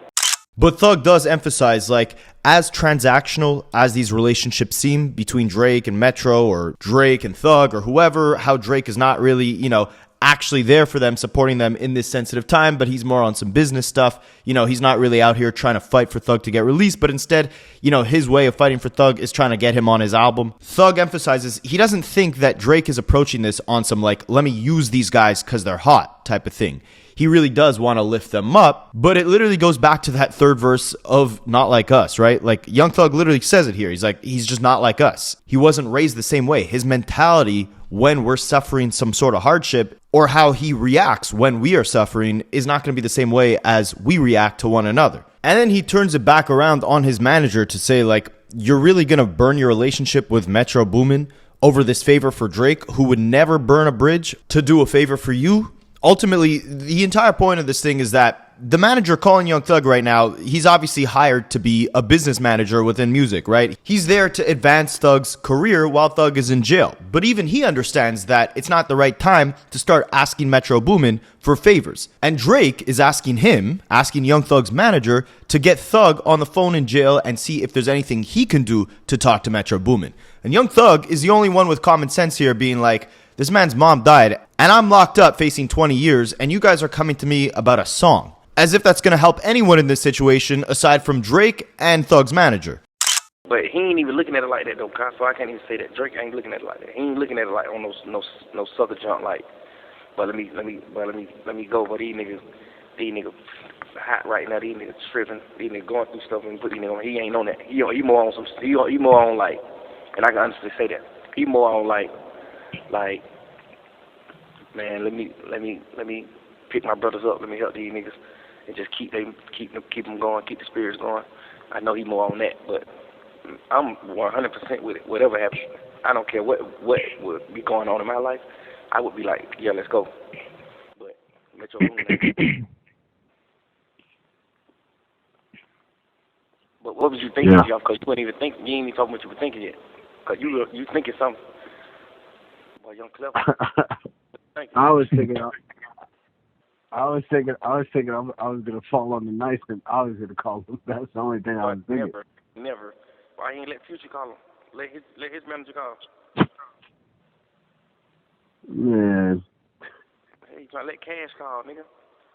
But Thug does emphasize, like, as transactional as these relationships seem between Drake and Metro, or Drake and Thug, or whoever, how Drake is not really, you know, actually there for them, supporting them in this sensitive time, but he's more on some business stuff. You know, he's not really out here trying to fight for Thug to get released, but instead, you know, his way of fighting for Thug is trying to get him on his album. Thug emphasizes he doesn't think that Drake is approaching this on some, like, let me use these guys because they're hot type of thing. He really does want to lift them up, but it literally goes back to that third verse of Not Like Us, right? Like, Young Thug literally says it here. He's like, he's just not like us. He wasn't raised the same way. His mentality when we're suffering some sort of hardship, or how he reacts when we are suffering, is not going to be the same way as we react to one another. And then he turns it back around on his manager to say, like, you're really going to burn your relationship with Metro Boomin over this favor for Drake, who would never burn a bridge to do a favor for you? Ultimately, the entire point of this thing is that the manager calling Young Thug right now, he's obviously hired to be a business manager within music, right? He's there to advance Thug's career while Thug is in jail. But even he understands that it's not the right time to start asking Metro Boomin for favors. And Drake is asking Young Thug's manager, to get Thug on the phone in jail and see if there's anything he can do to talk to Metro Boomin. And Young Thug is the only one with common sense here, being like, this man's mom died, and I'm locked up facing 20 years, and you guys are coming to me about a song. As if that's going to help anyone in this situation aside from Drake and Thug's manager. But he ain't even looking at it like that, though, so I can't even say that. Drake ain't looking at it like that. He ain't looking at it like on no sucker junk, like, but let me go. But these niggas hot right now. These niggas tripping. These niggas going through stuff and put these niggas on. He ain't on that. He more on some. He more on, like, and I can honestly say that. He more on like, man, let me pick my brothers up. Let me help these niggas and just keep them going, keep the spirits going. I know he more on that, but I'm 100% with it. Whatever happens, I don't care what would be going on in my life. I would be like, yeah, let's go. But Metro Boomin. But what was you thinking, y'all? Because you wouldn't even think. You ain't even talking what you were thinking yet. Because you thinking something. Boy, Young Clever. I was thinking I was gonna fall on the knife and I was gonna call him. That's the only thing I was thinking. Never. Why he ain't let Future call him? Let his manager call. Man. Hey, trying to let Cash call, nigga.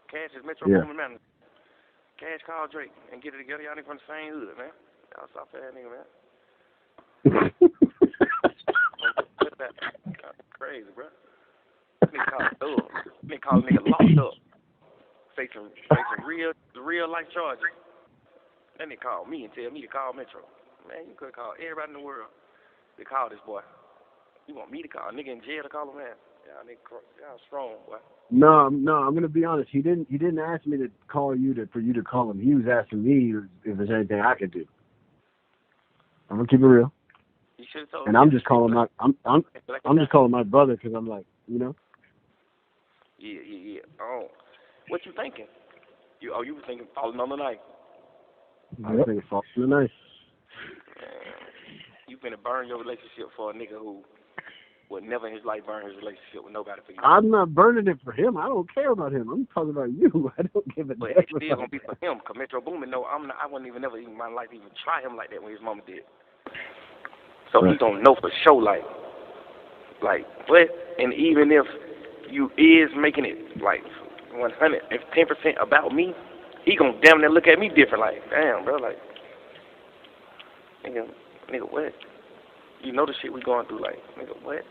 Cash is Metro Boomin manager. Cash call Drake and get it together. Y'all niggas from the same hood, man. Y'all stop that nigga, man. Crazy, bro. Nigga call a nigga locked up, facing real life charges. Then they call me and tell me to call Metro. Man, you could have called everybody in the world to call this boy. You want me to call a nigga in jail to call him, man? Y'all strong, boy. No, I'm gonna be honest. He didn't ask me to call you for you to call him. He was asking me if there's anything I could do. I'm gonna keep it real. You should have told and me. I'm just calling my brother because I'm like, you know. Yeah. Oh, what you thinking? You were thinking falling on the knife. I was thinking falling on the knife. You finna burn your relationship for a nigga who would never in his life burn his relationship with nobody for you. I'm not burning it for him. I don't care about him. I'm talking about you. I don't give a damn. But it's still gonna be for him, cause Metro Boomin, no, I wouldn't even never in my life even try him like that when his mama did. So he don't know for sure, like what? And even if you is making it like 100, if 10% about me, he gonna damn near look at me different. Like, damn, bro, like, nigga, what? You know the shit we going through, like, nigga, what?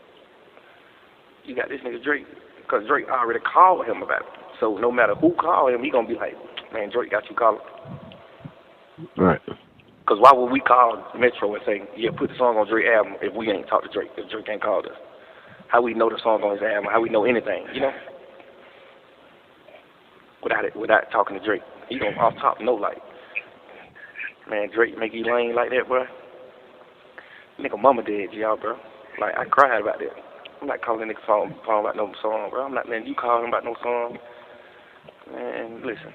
You got this nigga Drake because Drake already called him about it. So no matter who called him, he gonna be like, man, Drake got you calling. Right. Because why would we call Metro and say, yeah, put the song on Drake's album if we ain't talked to Drake, if Drake ain't called us? How we know the song on his album? How we know anything, you know? Without talking to Drake. He gonna off top know, like, man, Drake make you lame like that, bro. Nigga mama dead, y'all, bro. Like, I cried about that. I'm not calling nigga song about no song, bro. I'm not letting you call him about no song. Man, listen.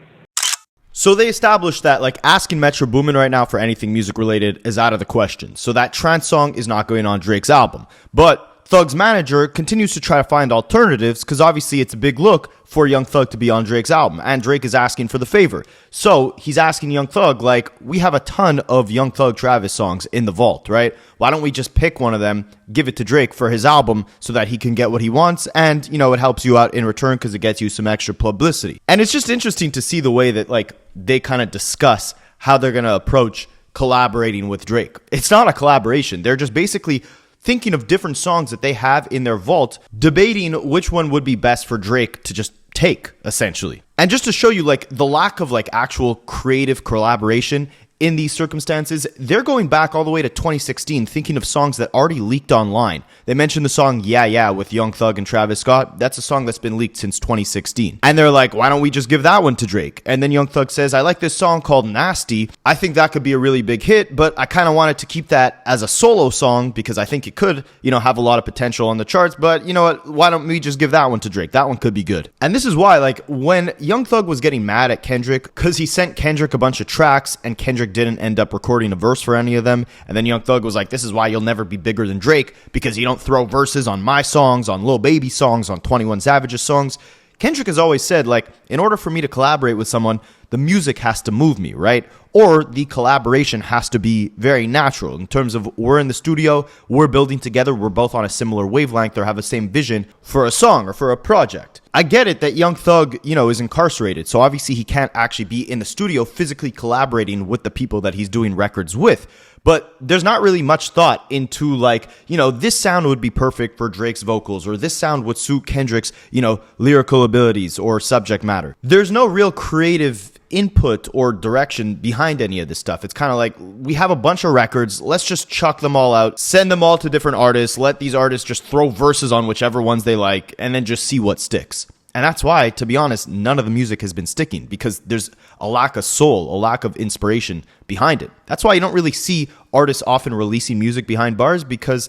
So they established that, like, asking Metro Boomin right now for anything music related is out of the question. So that trance song is not going on Drake's album. But Thug's manager continues to try to find alternatives because obviously it's a big look for Young Thug to be on Drake's album, and Drake is asking for the favor. So he's asking Young Thug, like, we have a ton of Young Thug Travis songs in the vault, right? Why don't we just pick one of them, give it to Drake for his album so that he can get what he wants, and, you know, it helps you out in return because it gets you some extra publicity. And it's just interesting to see the way that, like, they kind of discuss how they're going to approach collaborating with Drake. It's not a collaboration. They're just basically thinking of different songs that they have in their vault, debating which one would be best for Drake to just take, essentially. And just to show you, like, the lack of, like, actual creative collaboration in these circumstances, they're going back all the way to 2016, thinking of songs that already leaked online. They mentioned the song Yeah Yeah with Young Thug and Travis Scott. That's a song that's been leaked since 2016. And they're like, why don't we just give that one to Drake? And then Young Thug says, I like this song called Nasty. I think that could be a really big hit, but I kind of wanted to keep that as a solo song because I think it could, you know, have a lot of potential on the charts. But you know what? Why don't we just give that one to Drake? That one could be good. And this is why, like, when Young Thug was getting mad at Kendrick because he sent Kendrick a bunch of tracks and Kendrick didn't end up recording a verse for any of them, and then Young Thug was like, this is why you'll never be bigger than Drake, because you don't throw verses on my songs, on Lil Baby songs, on 21 Savage's songs. Kendrick has always said, like, in order for me to collaborate with someone, the music has to move me, right? Or the collaboration has to be very natural in terms of we're in the studio, we're building together, we're both on a similar wavelength or have the same vision for a song or for a project. I get it that Young Thug, you know, is incarcerated, so obviously he can't actually be in the studio physically collaborating with the people that he's doing records with. But there's not really much thought into, like, you know, this sound would be perfect for Drake's vocals, or this sound would suit Kendrick's, you know, lyrical abilities or subject matter. There's no real creative input or direction behind any of this stuff. It's kind of like, we have a bunch of records, let's just chuck them all out, send them all to different artists, let these artists just throw verses on whichever ones they like, and then just see what sticks. And that's why, to be honest, none of the music has been sticking, because there's a lack of soul, a lack of inspiration behind it. That's why you don't really see artists often releasing music behind bars, because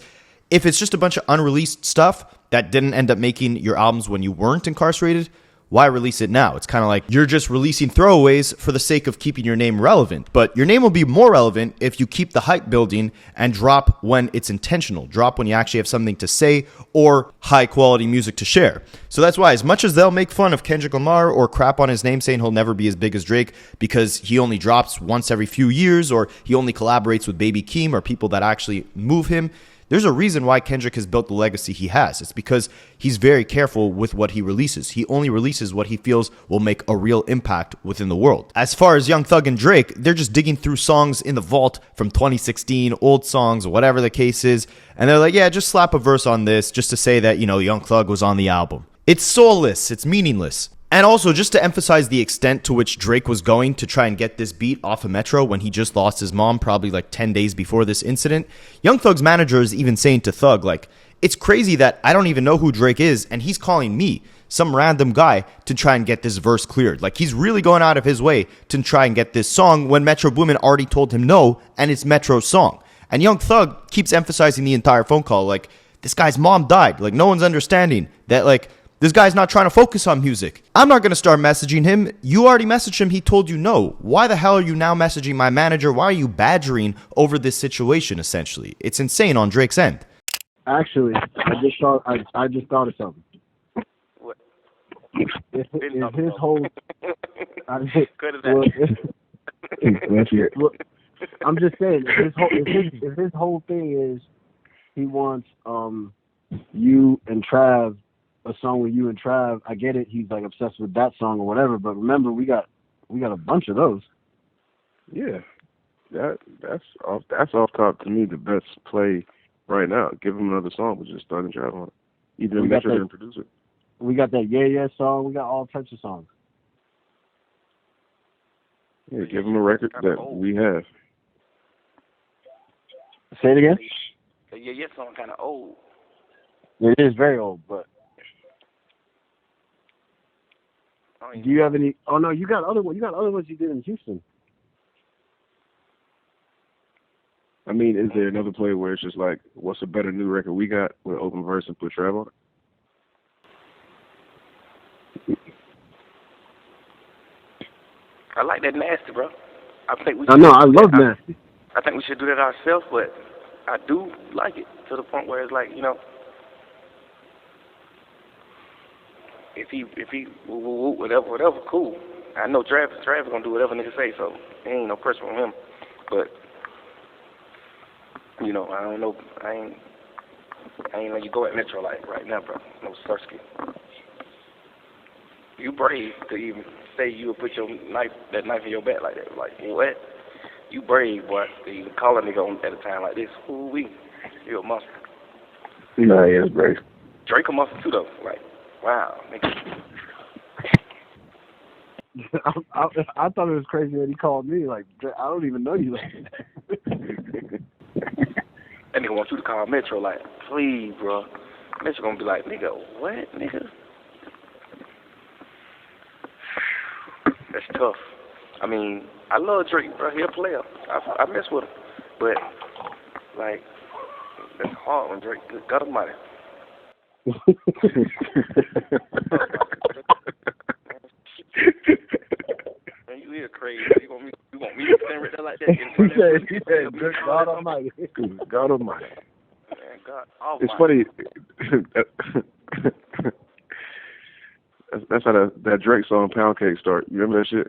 if it's just a bunch of unreleased stuff that didn't end up making your albums when you weren't incarcerated, why release it now? It's kind of like you're just releasing throwaways for the sake of keeping your name relevant. But your name will be more relevant if you keep the hype building and drop when it's intentional. Drop when you actually have something to say or high quality music to share. So that's why, as much as they'll make fun of Kendrick Lamar or crap on his name saying he'll never be as big as Drake because he only drops once every few years, or he only collaborates with Baby Keem or people that actually move him, there's a reason why Kendrick has built the legacy he has. It's because he's very careful with what he releases. He only releases what he feels will make a real impact within the world. As far as Young Thug and Drake, they're just digging through songs in the vault from 2016, old songs, whatever the case is, and they're like, yeah, just slap a verse on this just to say that, you know, Young Thug was on the album. It's soulless. It's meaningless. And also, just to emphasize the extent to which Drake was going to try and get this beat off of Metro when he just lost his mom probably like 10 days before this incident, Young Thug's manager is even saying to Thug, like, it's crazy that I don't even know who Drake is, and he's calling me, some random guy, to try and get this verse cleared. Like, he's really going out of his way to try and get this song when Metro Boomin already told him no, and it's Metro's song. And Young Thug keeps emphasizing the entire phone call, like, this guy's mom died. Like, no one's understanding that, like, this guy's not trying to focus on music. I'm not going to start messaging him. You already messaged him. He told you no. Why the hell are you now messaging my manager? Why are you badgering over this situation, essentially? It's insane on Drake's end. Actually, I just thought of something. What? If his whole... Good as that. Look, I'm just saying, if his whole thing is he wants you and Trav, a song with you and Trav, I get it. He's like obsessed with that song or whatever. But remember, we got a bunch of those. Yeah, that's off top to me the best play right now. Give him another song, but just starting Trav on it. Even if Metro didn't produce it. We got that Yeah Yeah song. We got all types of songs. Yeah, give him a record that we have. Say it again. The Yeah song kind of old. It is very old, but do you have any? Oh no, you got other ones. You got other ones you did in Houston. I mean, is there another play where it's just like, what's a better new record we got with open verse and put Trav on it? I like that Nasty, bro. I think we. I know. I love Nasty. I think we should do that ourselves, but I do like it to the point where it's like, you know, if he whatever, cool. I know Travis gonna do whatever nigga say, so there ain't no pressure on him. But you know, I don't know. I ain't let you go at Metro like right now, bro. No Sersky. You brave to even say you would put that knife in your back like that. Like, what? You brave, boy. To even call a nigga on at a time like this. Ooh-wee. You a monster. Nah, he is brave. Drake a monster too, though. Like, wow, nigga. I thought it was crazy that he called me. Like, I don't even know you. That nigga wants you to call Metro like, please, bro. Metro gonna be like, nigga, what, nigga? That's tough. I mean, I love Drake, bro. He a player. I mess with him. But, like, that's hard when Drake got him money. Man, you here crazy. You want me to stand right there like that? He said, good God Almighty. God Almighty. Man, God Almighty. It's funny. That's how that Drake song Pound Cake start. You remember that shit?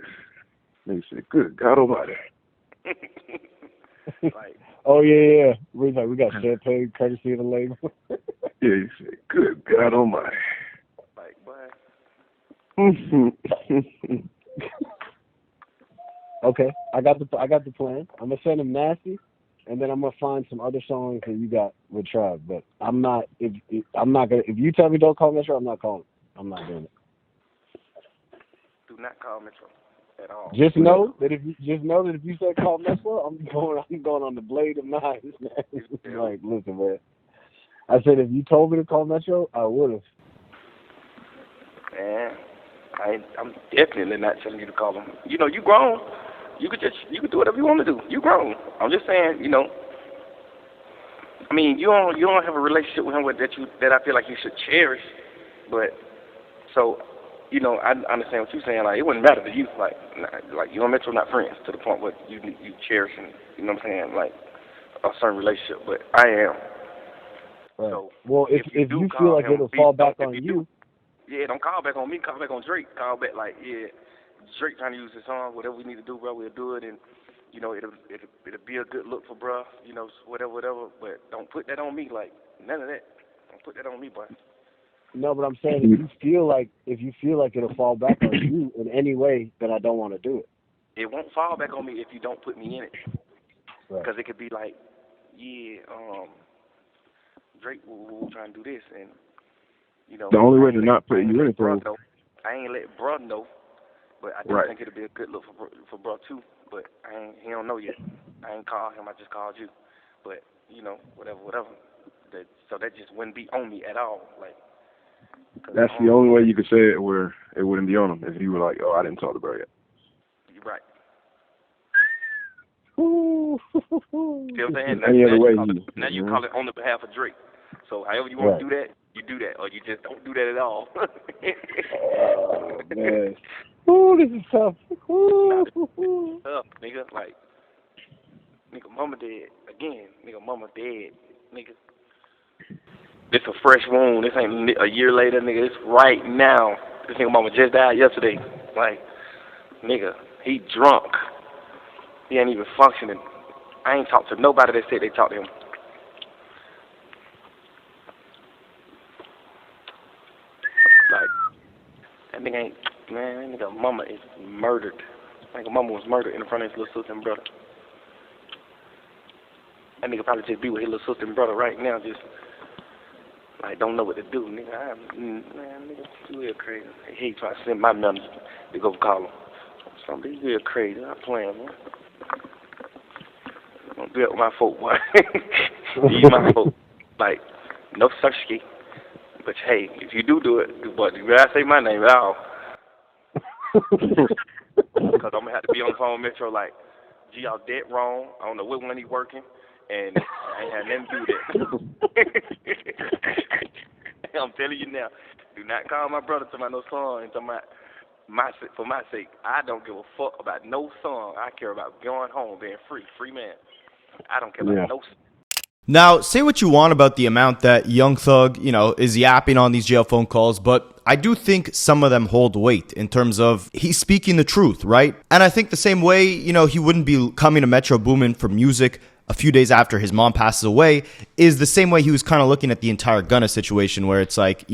They said, good God Almighty. Like, oh, yeah. We got champagne courtesy of the label. Yeah, he said, good God Almighty. Like, boy. Okay, I got the plan. I'm gonna send him Nasty, and then I'm gonna find some other songs that you got with Trav. But I'm not. If you tell me don't call Metro, I'm not calling. I'm not doing it. Do not call Metro at all. Just know that if you say call Metro, I'm going on the blade of knives, man. Like, listen, man. I said if you told me to call Metro, I would have. Man, I'm definitely not telling you to call him. You know, you grown. You could do whatever you want to do. You grown. I'm just saying, you know. I mean, you don't have a relationship with him that I feel like you should cherish. But so, you know, I understand what you're saying. Like, it wouldn't matter to you. Like you and Metro not friends to the point where you cherish and, you know what I'm saying, like a certain relationship. But I am. Right. So well, if you feel like it'll fall back on you. Yeah, don't call back on me. Call back on Drake. Call back like, yeah, Drake trying to use his song. Whatever we need to do, bro, we'll do it. And, you know, it'll be a good look for bro. You know, whatever. But don't put that on me. Like, none of that. Don't put that on me, boy. No, but I'm saying if you feel like it'll fall back on you in any way, then I don't want to do it. It won't fall back on me if you don't put me in it. Right. Because it could be like, yeah, Drake will try and do this, and you know, the only way to not put you in it, though. I ain't let bro know, but I do think it'll be a good look for bro too. But he don't know yet. I ain't called him. I just called you. But you know, whatever. So that just wouldn't be on me at all. Like, that's the only way you could say it where it wouldn't be on him if you were like, oh, I didn't talk to bro yet. You're right. Ooh. See what I'm saying? Now you call it on the behalf of Drake. So however you want to do that, you do that, or you just don't do that at all. Oh, man. Ooh, this is tough. Ooh. Tough, nigga. Like, nigga, mama dead. Again, nigga, mama dead. Nigga. This a fresh wound. This ain't a year later, nigga. This right now. This nigga mama just died yesterday. Like, nigga, he drunk. He ain't even functioning. I ain't talked to nobody that said they talked to him. Like, that nigga ain't, man, that nigga mama is murdered. That nigga mama was murdered in front of his little sister and brother. That nigga probably just be with his little sister and brother right now, just Like, don't know what to do, nigga. Man, nigga, you real crazy. He try to send my numbers to go call him. Something real crazy. I'm playing, man. Don't do it with my folk, boy. These my folk. Like, no such ski. But hey, if you do it, but you gotta say my name at all. Because I'm gonna have to be on the phone with Metro like, gee, y'all dead wrong. I don't know what one he working, and I ain't had nothing to do that. I'm telling you now, do not call my brother to my no song and talking about for my sake. I don't give a fuck about no song. I care about going home, being free man. I don't care about no song. Now, say what you want about the amount that Young Thug, is yapping on these jail phone calls, but I do think some of them hold weight in terms of he's speaking the truth, right? And I think the same way, he wouldn't be coming to Metro Boomin for music a few days after his mom passes away is the same way he was kind of looking at the entire Gunna situation where it's like,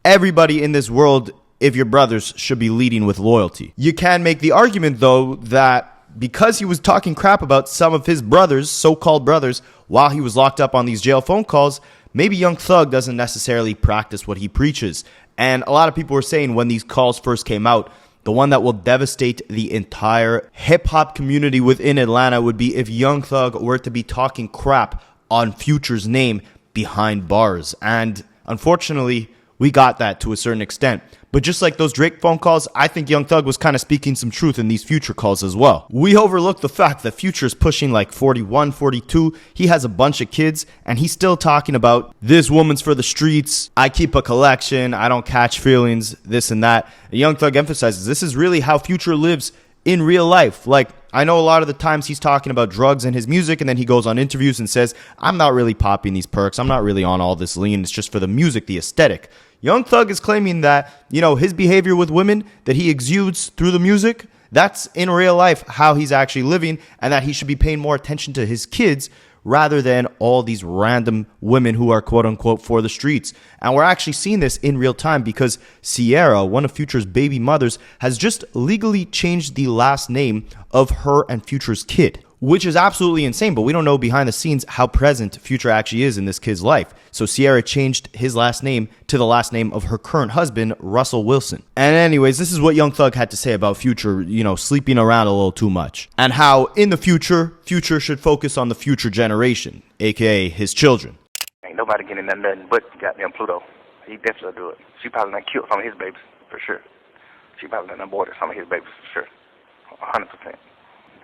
everybody in this world, if your brothers, should be leading with loyalty. You can make the argument, though, that because he was talking crap about some of his brothers, so-called brothers, while he was locked up on these jail phone calls, maybe Young Thug doesn't necessarily practice what he preaches. And a lot of people were saying when these calls first came out, the one that will devastate the entire hip-hop community within Atlanta would be if Young Thug were to be talking crap on Future's name behind bars. And unfortunately, we got that to a certain extent. But just like those Drake phone calls, I think Young Thug was kind of speaking some truth in these Future calls as well. We overlook the fact that Future's pushing like 41, 42. He has a bunch of kids, and he's still talking about this woman's for the streets. I keep a collection. I don't catch feelings, this and that. And Young Thug emphasizes this is really how Future lives in real life. Like, I know a lot of the times he's talking about drugs in his music, and then he goes on interviews and says, I'm not really popping these perks. I'm not really on all this lean. It's just for the music, the aesthetic. Young Thug is claiming that, his behavior with women that he exudes through the music, that's in real life how he's actually living, and that he should be paying more attention to his kids rather than all these random women who are quote unquote for the streets. And we're actually seeing this in real time because Sierra, one of Future's baby mothers, has just legally changed the last name of her and Future's kid, which is absolutely insane, but we don't know behind the scenes how present Future actually is in this kid's life. So Sierra changed his last name to the last name of her current husband, Russell Wilson. And anyways, this is what Young Thug had to say about Future, sleeping around a little too much. And how in the future, Future should focus on the future generation, aka his children. Ain't nobody getting nothing but goddamn Pluto. He definitely do it. She probably done killed some of his babies, for sure. She probably done aborted some of his babies, for sure. 100%.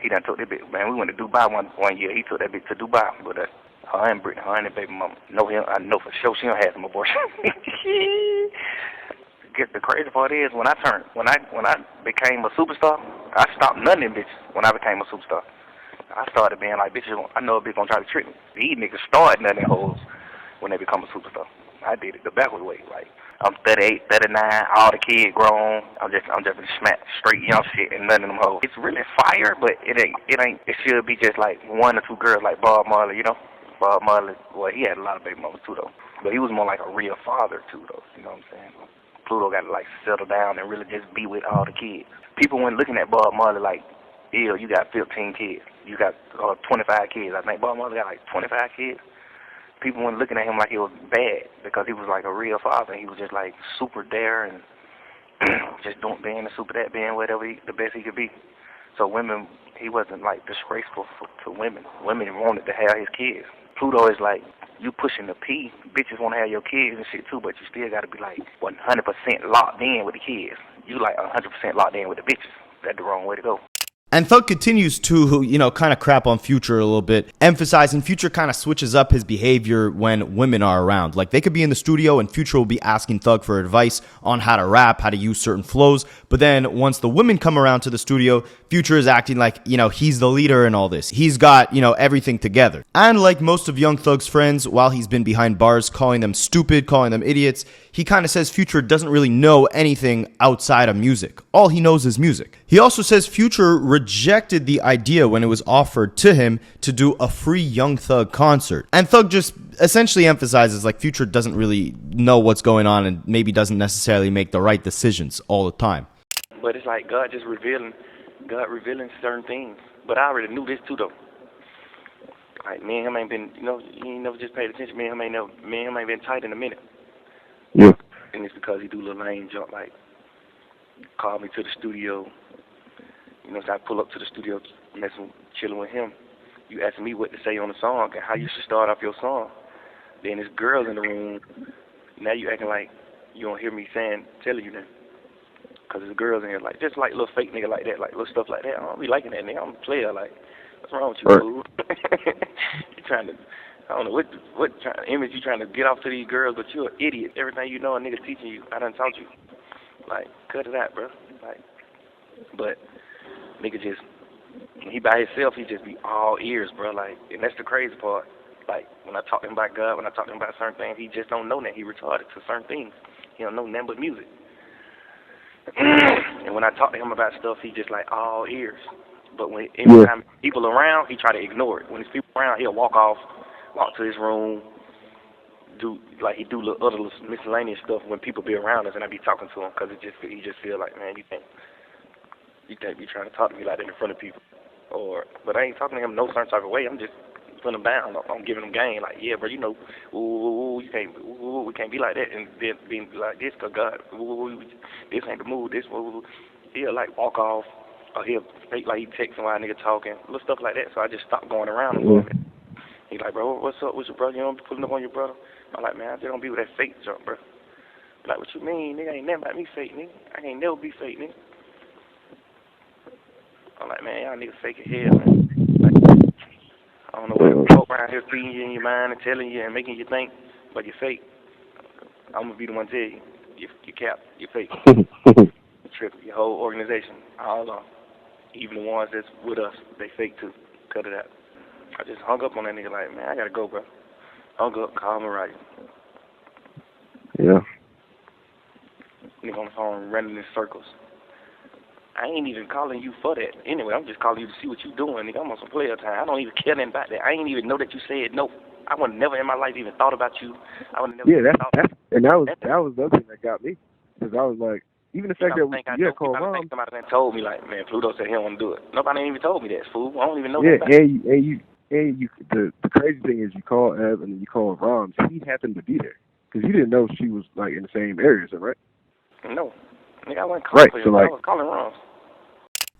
He done took that bitch. Man, we went to Dubai one year. He took that bitch to Dubai. But her and Brittany, her and that baby mama. I know for sure she don't have some abortion. The crazy part is when I became a superstar, I stopped none of them bitches when I became a superstar. I started being like, bitches, I know a bitch gonna try to trick me. These niggas start none of them hoes when they become a superstar. I did it the backward way. Like, I'm 38, 39, all the kids grown. I'm just smack straight young shit and none of them hoes. It's really fire, but it should be just like one or two girls like Bob Marley, Bob Marley, well, he had a lot of baby mamas too, though. But he was more like a real father, too, though. You know what I'm saying? Pluto got to, settle down and really just be with all the kids. People weren't looking at Bob Marley like, ew, you got 15 kids. You got 25 kids. I think Bob Marley got, 25 kids. People weren't looking at him like he was bad because he was like a real father. He was just like super there and just being a super dad, being whatever the best he could be. So women, he wasn't like disgraceful to women. Women wanted to have his kids. Pluto is like, you pushing the P, bitches want to have your kids and shit too, but you still got to be like 100% locked in with the kids. You like 100% locked in with the bitches. That's the wrong way to go. And Thug continues to, kind of crap on Future a little bit, emphasizing Future kind of switches up his behavior when women are around. Like, they could be in the studio and Future will be asking Thug for advice on how to rap, how to use certain flows. But then once the women come around to the studio, Future is acting like, he's the leader in all this. He's got, everything together. And like most of Young Thug's friends, while he's been behind bars calling them stupid, calling them idiots, he kind of says Future doesn't really know anything outside of music. All he knows is music. He also says Future rejected the idea when it was offered to him to do a free Young Thug concert. And Thug just essentially emphasizes like Future doesn't really know what's going on and maybe doesn't necessarily make the right decisions all the time. But it's like God revealing certain things. But I already knew this too, though. Like, me and him ain't been, he ain't never just paid attention. Me and him ain't been tight in a minute. because he do little lame jump, like call me to the studio. You know, so I pull up to the studio, chilling with him. You asking me what to say on the song and how you should start off your song. Then there's girls in the room. Now you acting like you don't hear me telling you that. Because there's girls in here, like, just like little fake nigga like that, like little stuff like that. I don't be liking that nigga. I'm a player, like, what's wrong with you, fool? You trying to, I don't know, what image you trying to get off to these girls, but you're an idiot. Everything you know a nigga teaching you, I done taught you. Like, cut it out, bro. Like, but nigga just, when he by himself, he just be all ears, bro. Like, and that's the crazy part. Like, when I talk to him about God, when I talk to him about certain things, he just don't know that. He retarded to certain things. He don't know nothing but music. And when I talk to him about stuff, he just like all ears. But when anytime people around, he try to ignore it. When there's people around, he'll walk to his room, he do other miscellaneous stuff when people be around us, and I be talking to him because he just feel like, man, you can't be trying to talk to me like that in front of people. But I ain't talking to him no certain type of way. I'm just putting him down. I'm giving him game. Like, yeah, bro, you know, we can't be like that and then being like this because God, this ain't the move. This, he'll like walk off or he'll fake like he texting while a nigga talking, little stuff like that. So I just stopped going around him a little bit. He's like, bro, what's up with your brother? You don't be pulling up on your brother? I'm like, man, I just don't be with that fake junk, bro. Like, what you mean, nigga? Ain't never about me fake, nigga. I ain't never be fake, nigga. I'm like, man, y'all niggas fake as hell, man. Like, I don't know what folk around here feeding you in your mind and telling you and making you think, but you're fake. I'm gonna be the one to tell you, you cap, you're fake. Trip, your whole organization, all of them, even the ones that's with us, they fake too. Cut it out. I just hung up on that nigga like, man, I gotta go, bro. Hung up, call him right. Yeah. Nigga on the phone running in circles. I ain't even calling you for that. Anyway, I'm just calling you to see what you doing, nigga. I'm on some player time. I don't even care nothing about that. I ain't even know that you said no. I would never in my life even thought about you. I would never. Yeah, that was the other thing that got me, because I was like, even the fact that called mom. Somebody that told me like, man, Pluto said he don't want to do it. Nobody ain't even told me that, fool. I don't even know. Yeah, that. and you. The crazy thing is, you call Ev and then you call Roms. He happened to be there because you didn't know she was like in the same area, so right? No, nigga, I wasn't calling for you. So like, I was calling Roms.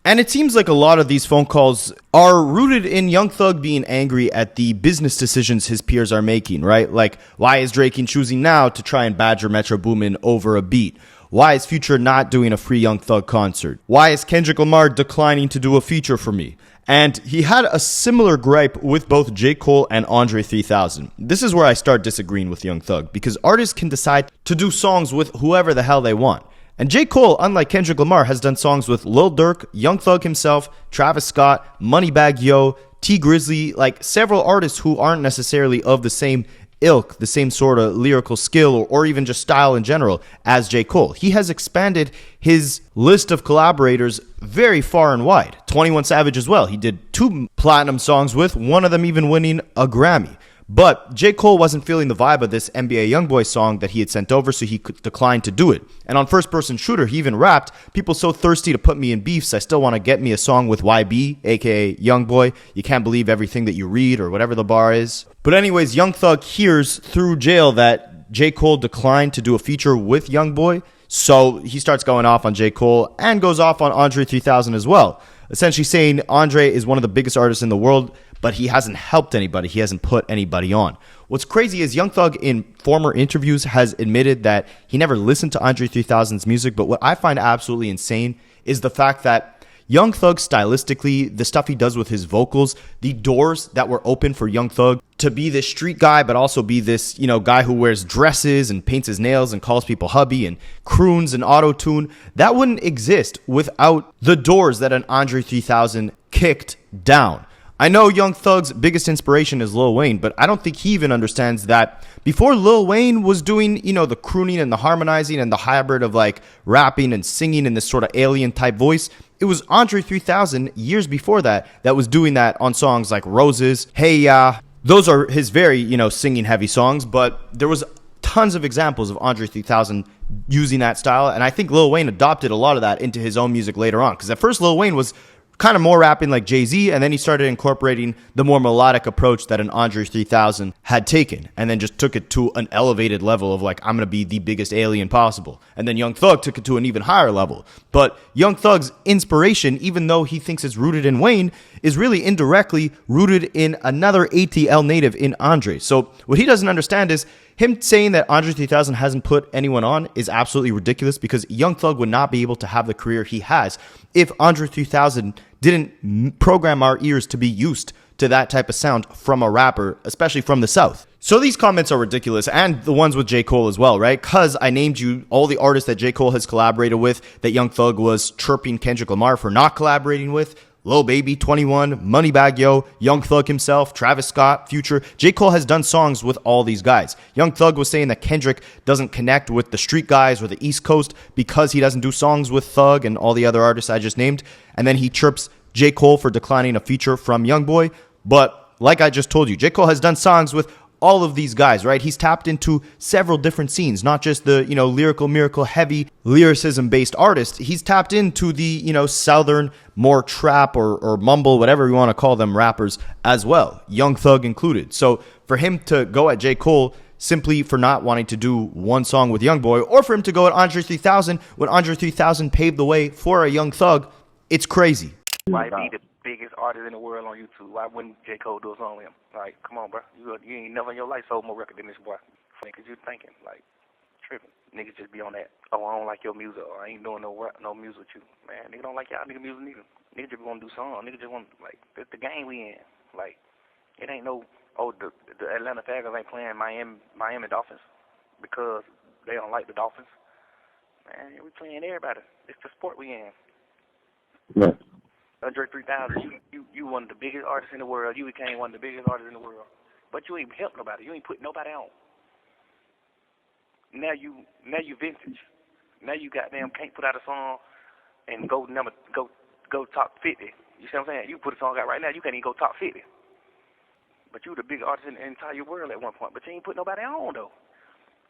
And it seems like a lot of these phone calls are rooted in Young Thug being angry at the business decisions his peers are making, right? Like, why is Drake choosing now to try and badger Metro Boomin over a beat? Why is Future not doing a free Young Thug concert? Why is Kendrick Lamar declining to do a feature for me? And he had a similar gripe with both J. Cole and Andre 3000. This is where I start disagreeing with Young Thug, because artists can decide to do songs with whoever the hell they want. And J. Cole, unlike Kendrick Lamar, has done songs with Lil Durk, Young Thug himself, Travis Scott, Moneybagg Yo, T Grizzly, like several artists who aren't necessarily of the same ilk, the same sort of lyrical skill or even just style in general as J. Cole. He has expanded his list of collaborators very far and wide. 21 Savage as well. He did 2 platinum songs with, one of them even winning a Grammy. But J. Cole wasn't feeling the vibe of this NBA Youngboy song that he had sent over, so he declined to do it. And on First Person Shooter, he even rapped, "People so thirsty to put me in beefs, I still want to get me a song with YB, aka Youngboy. You can't believe everything that you read," or whatever the bar is. But anyways, Young Thug hears through jail that J. Cole declined to do a feature with Youngboy, so he starts going off on J. Cole and goes off on Andre 3000 as well, essentially saying Andre is one of the biggest artists in the world, but he hasn't helped anybody. He hasn't put anybody on. What's crazy is Young Thug in former interviews has admitted that he never listened to Andre 3000's music, but what I find absolutely insane is the fact that Young Thug stylistically, the stuff he does with his vocals, the doors that were open for Young Thug to be this street guy, but also be this, guy who wears dresses and paints his nails and calls people hubby and croons and auto-tune, that wouldn't exist without the doors that an Andre 3000 kicked down. I know Young Thug's biggest inspiration is Lil Wayne, but I don't think he even understands that before Lil Wayne was doing, the crooning and the harmonizing and the hybrid of like rapping and singing in this sort of alien type voice, it was Andre 3000 years before that was doing that on songs like Roses, Hey Ya. Those are his very, singing heavy songs, but there was tons of examples of Andre 3000 using that style, and I think Lil Wayne adopted a lot of that into his own music later on, because at first Lil Wayne was kind of more rapping like Jay-Z, and then he started incorporating the more melodic approach that an Andre 3000 had taken, and then just took it to an elevated level of like, I'm going to be the biggest alien possible. And then Young Thug took it to an even higher level. But Young Thug's inspiration, even though he thinks it's rooted in Wayne, is really indirectly rooted in another ATL native in Andre. So what he doesn't understand is him saying that Andre 3000 hasn't put anyone on is absolutely ridiculous, because Young Thug would not be able to have the career he has if Andre 3000 didn't program our ears to be used to that type of sound from a rapper, especially from the South. So these comments are ridiculous, and the ones with J. Cole as well, right? Because I named you all the artists that J. Cole has collaborated with that Young Thug was chirping Kendrick Lamar for not collaborating with. Lil Baby, 21, Moneybagg Yo, Young Thug himself, Travis Scott, Future. J. Cole has done songs with all these guys. Young Thug was saying that Kendrick doesn't connect with the street guys or the East Coast because he doesn't do songs with Thug and all the other artists I just named. And then he chirps J. Cole for declining a feature from Youngboy. But like I just told you, J. Cole has done songs with all of these guys, right? He's tapped into several different scenes, not just the, lyrical, miracle, heavy lyricism-based artist. He's tapped into the, southern, more trap or mumble, whatever you want to call them, rappers as well, Young Thug included. So for him to go at J. Cole simply for not wanting to do one song with Youngboy, or for him to go at Andre 3000 when Andre 3000 paved the way for a Young Thug, it's crazy. Why be the biggest artist in the world on YouTube? Why wouldn't J. Cole do a song with him? Like, come on, bro. You ain't never in your life sold more record than this boy. Niggas, you thinking, like, tripping. Niggas just be on that, oh, I don't like your music, or I ain't doing no music with you. Man, nigga don't like y'all nigga music neither. Niggas just want to do songs. Niggas just want, like, it's the game we in. Like, it ain't no, the Atlanta Falcons ain't playing Miami Dolphins because they don't like the Dolphins. Man, we playing everybody. It's the sport we in. Right. Andre 3000, you one of the biggest artists in the world. You became one of the biggest artists in the world. But you ain't helped nobody. You ain't put nobody on. Now you vintage. Now you goddamn can't put out a song and go top 50. You see what I'm saying? You put a song out right now, you can't even go top 50. But you the biggest artist in the entire world at one point. But you ain't put nobody on though.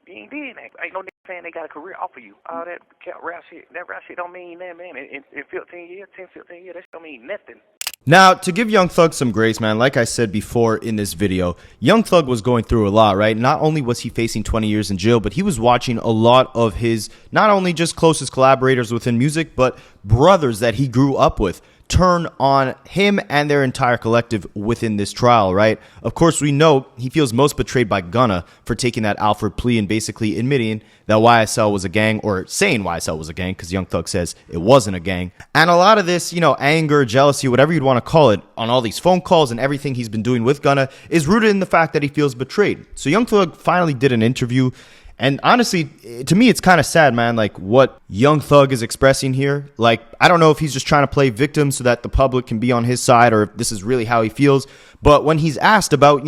You ain't did that. Ain't no nigga saying they got a career off of you. All that rap shit, don't mean that, man. In 15 years, that shit don't mean nothing. Now, to give Young Thug some grace, man, like I said before in this video, Young Thug was going through a lot, right? Not only was he facing 20 years in jail, but he was watching a lot of his, not only just closest collaborators within music, but brothers that he grew up with turn on him and their entire collective within this trial, right? Of course, we know he feels most betrayed by Gunna for taking that Alfred plea and basically admitting that YSL was a gang, or saying YSL was a gang, because Young Thug says it wasn't a gang. And a lot of this, anger, jealousy, whatever you'd want to call it, on all these phone calls and everything he's been doing with Gunna is rooted in the fact that he feels betrayed. So Young Thug finally did an interview. And honestly, to me, it's kind of sad, man, like what Young Thug is expressing here. Like, I don't know if he's just trying to play victim so that the public can be on his side, or if this is really how he feels. But when he's asked about,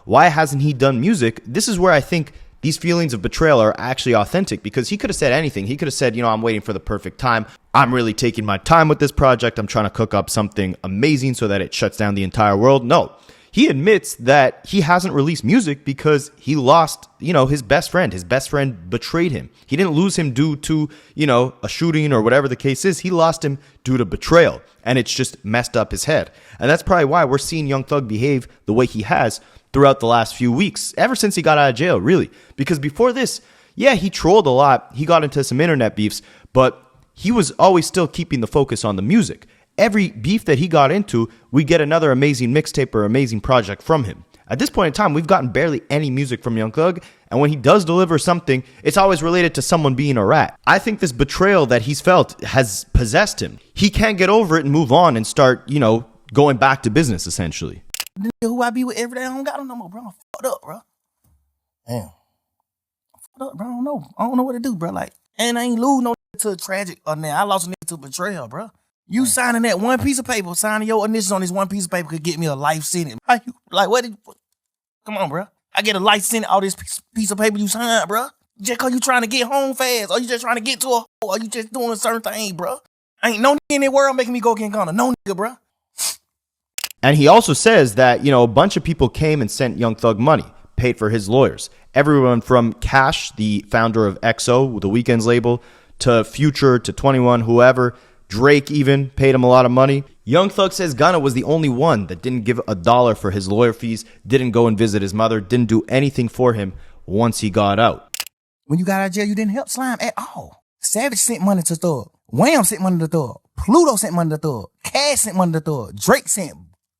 why hasn't he done music, this is where I think these feelings of betrayal are actually authentic, because he could have said anything. He could have said, I'm waiting for the perfect time. I'm really taking my time with this project. I'm trying to cook up something amazing so that it shuts down the entire world. No. He admits that he hasn't released music because he lost, his best friend. His best friend betrayed him. He didn't lose him due to, a shooting or whatever the case is. He lost him due to betrayal, and it's just messed up his head. And that's probably why we're seeing Young Thug behave the way he has throughout the last few weeks, ever since he got out of jail, really. Because before this, yeah, he trolled a lot. He got into some internet beefs, but he was always still keeping the focus on the music. Every beef that he got into, we get another amazing mixtape or amazing project from him. At this point in time, we've gotten barely any music from Young Thug, and when he does deliver something, it's always related to someone being a rat. I think this betrayal that he's felt has possessed him. He can't get over it and move on and start, going back to business, essentially. Who I be with every day, I don't got him no more, bro. I'm fucked up, bro. Damn. I'm fucked up, bro. I don't know what to do, bro. Like, and I ain't lose no to a tragic, or now I lost a nigga to betrayal, bro. You signing that one piece of paper, signing your initials on this one piece of paper could get me a life sentence. Come on, bro. I get a life sentence all this piece of paper you signed, bro. Just cause you trying to get home fast, or you just trying to get to a hole, or you just doing a certain thing, bro. Ain't no nigga in the world making me go get Gunna. No nigga, bro. And he also says that, a bunch of people came and sent Young Thug money, paid for his lawyers. Everyone from Cash, the founder of XO, the Weeknd's label, to Future, to 21, whoever. Drake even paid him a lot of money. Young Thug says Gunna was the only one that didn't give $1 for his lawyer fees, didn't go and visit his mother, didn't do anything for him once he got out. When you got out of jail, you didn't help Slime at all. Savage sent money to Thug. Wham sent money to Thug. Pluto sent money to Thug. Cash sent money to Thug. Drake sent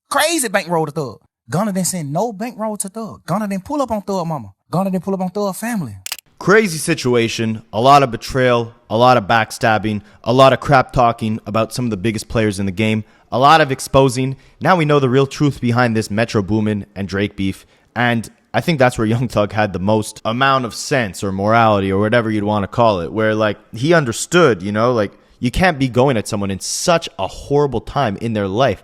crazy bankroll to Thug. Gunna didn't send no bankroll to Thug. Gunna didn't pull up on Thug mama. Gunna didn't pull up on Thug family. Crazy situation, a lot of betrayal, a lot of backstabbing, a lot of crap talking about some of the biggest players in the game, a lot of exposing. Now we know the real truth behind this Metro Boomin and Drake beef, and I think that's where Young Thug had the most amount of sense or morality or whatever you'd want to call it, where like he understood, you know, like you can't be going at someone in such a horrible time in their life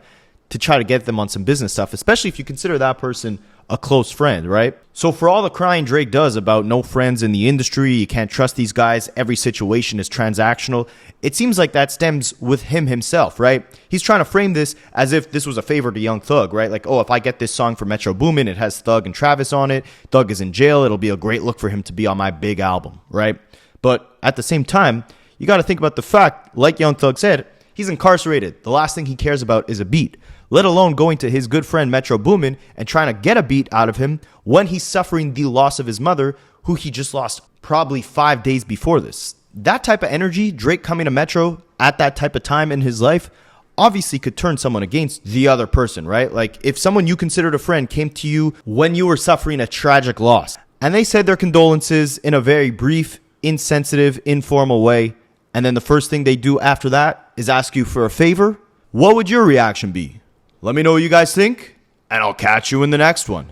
to try to get them on some business stuff, especially if you consider that person a close friend, right? So for all the crying Drake does about no friends in the industry, you can't trust these guys, every situation is transactional, it seems like that stems with him himself, right? He's trying to frame this as if this was a favor to Young Thug, right? Like, oh, if I get this song for Metro Boomin, it has Thug and Travis on it, Thug is in jail, it'll be a great look for him to be on my big album, right? But at the same time, you got to think about the fact, like Young Thug said, he's incarcerated. The last thing he cares about is a beat, let alone going to his good friend Metro Boomin and trying to get a beat out of him when he's suffering the loss of his mother, who he just lost probably 5 days before this. That type of energy, Drake coming to Metro at that type of time in his life, obviously could turn someone against the other person, right? Like if someone you considered a friend came to you when you were suffering a tragic loss and they said their condolences in a very brief, insensitive, informal way, and then the first thing they do after that is ask you for a favor, what would your reaction be? Let me know what you guys think, and I'll catch you in the next one.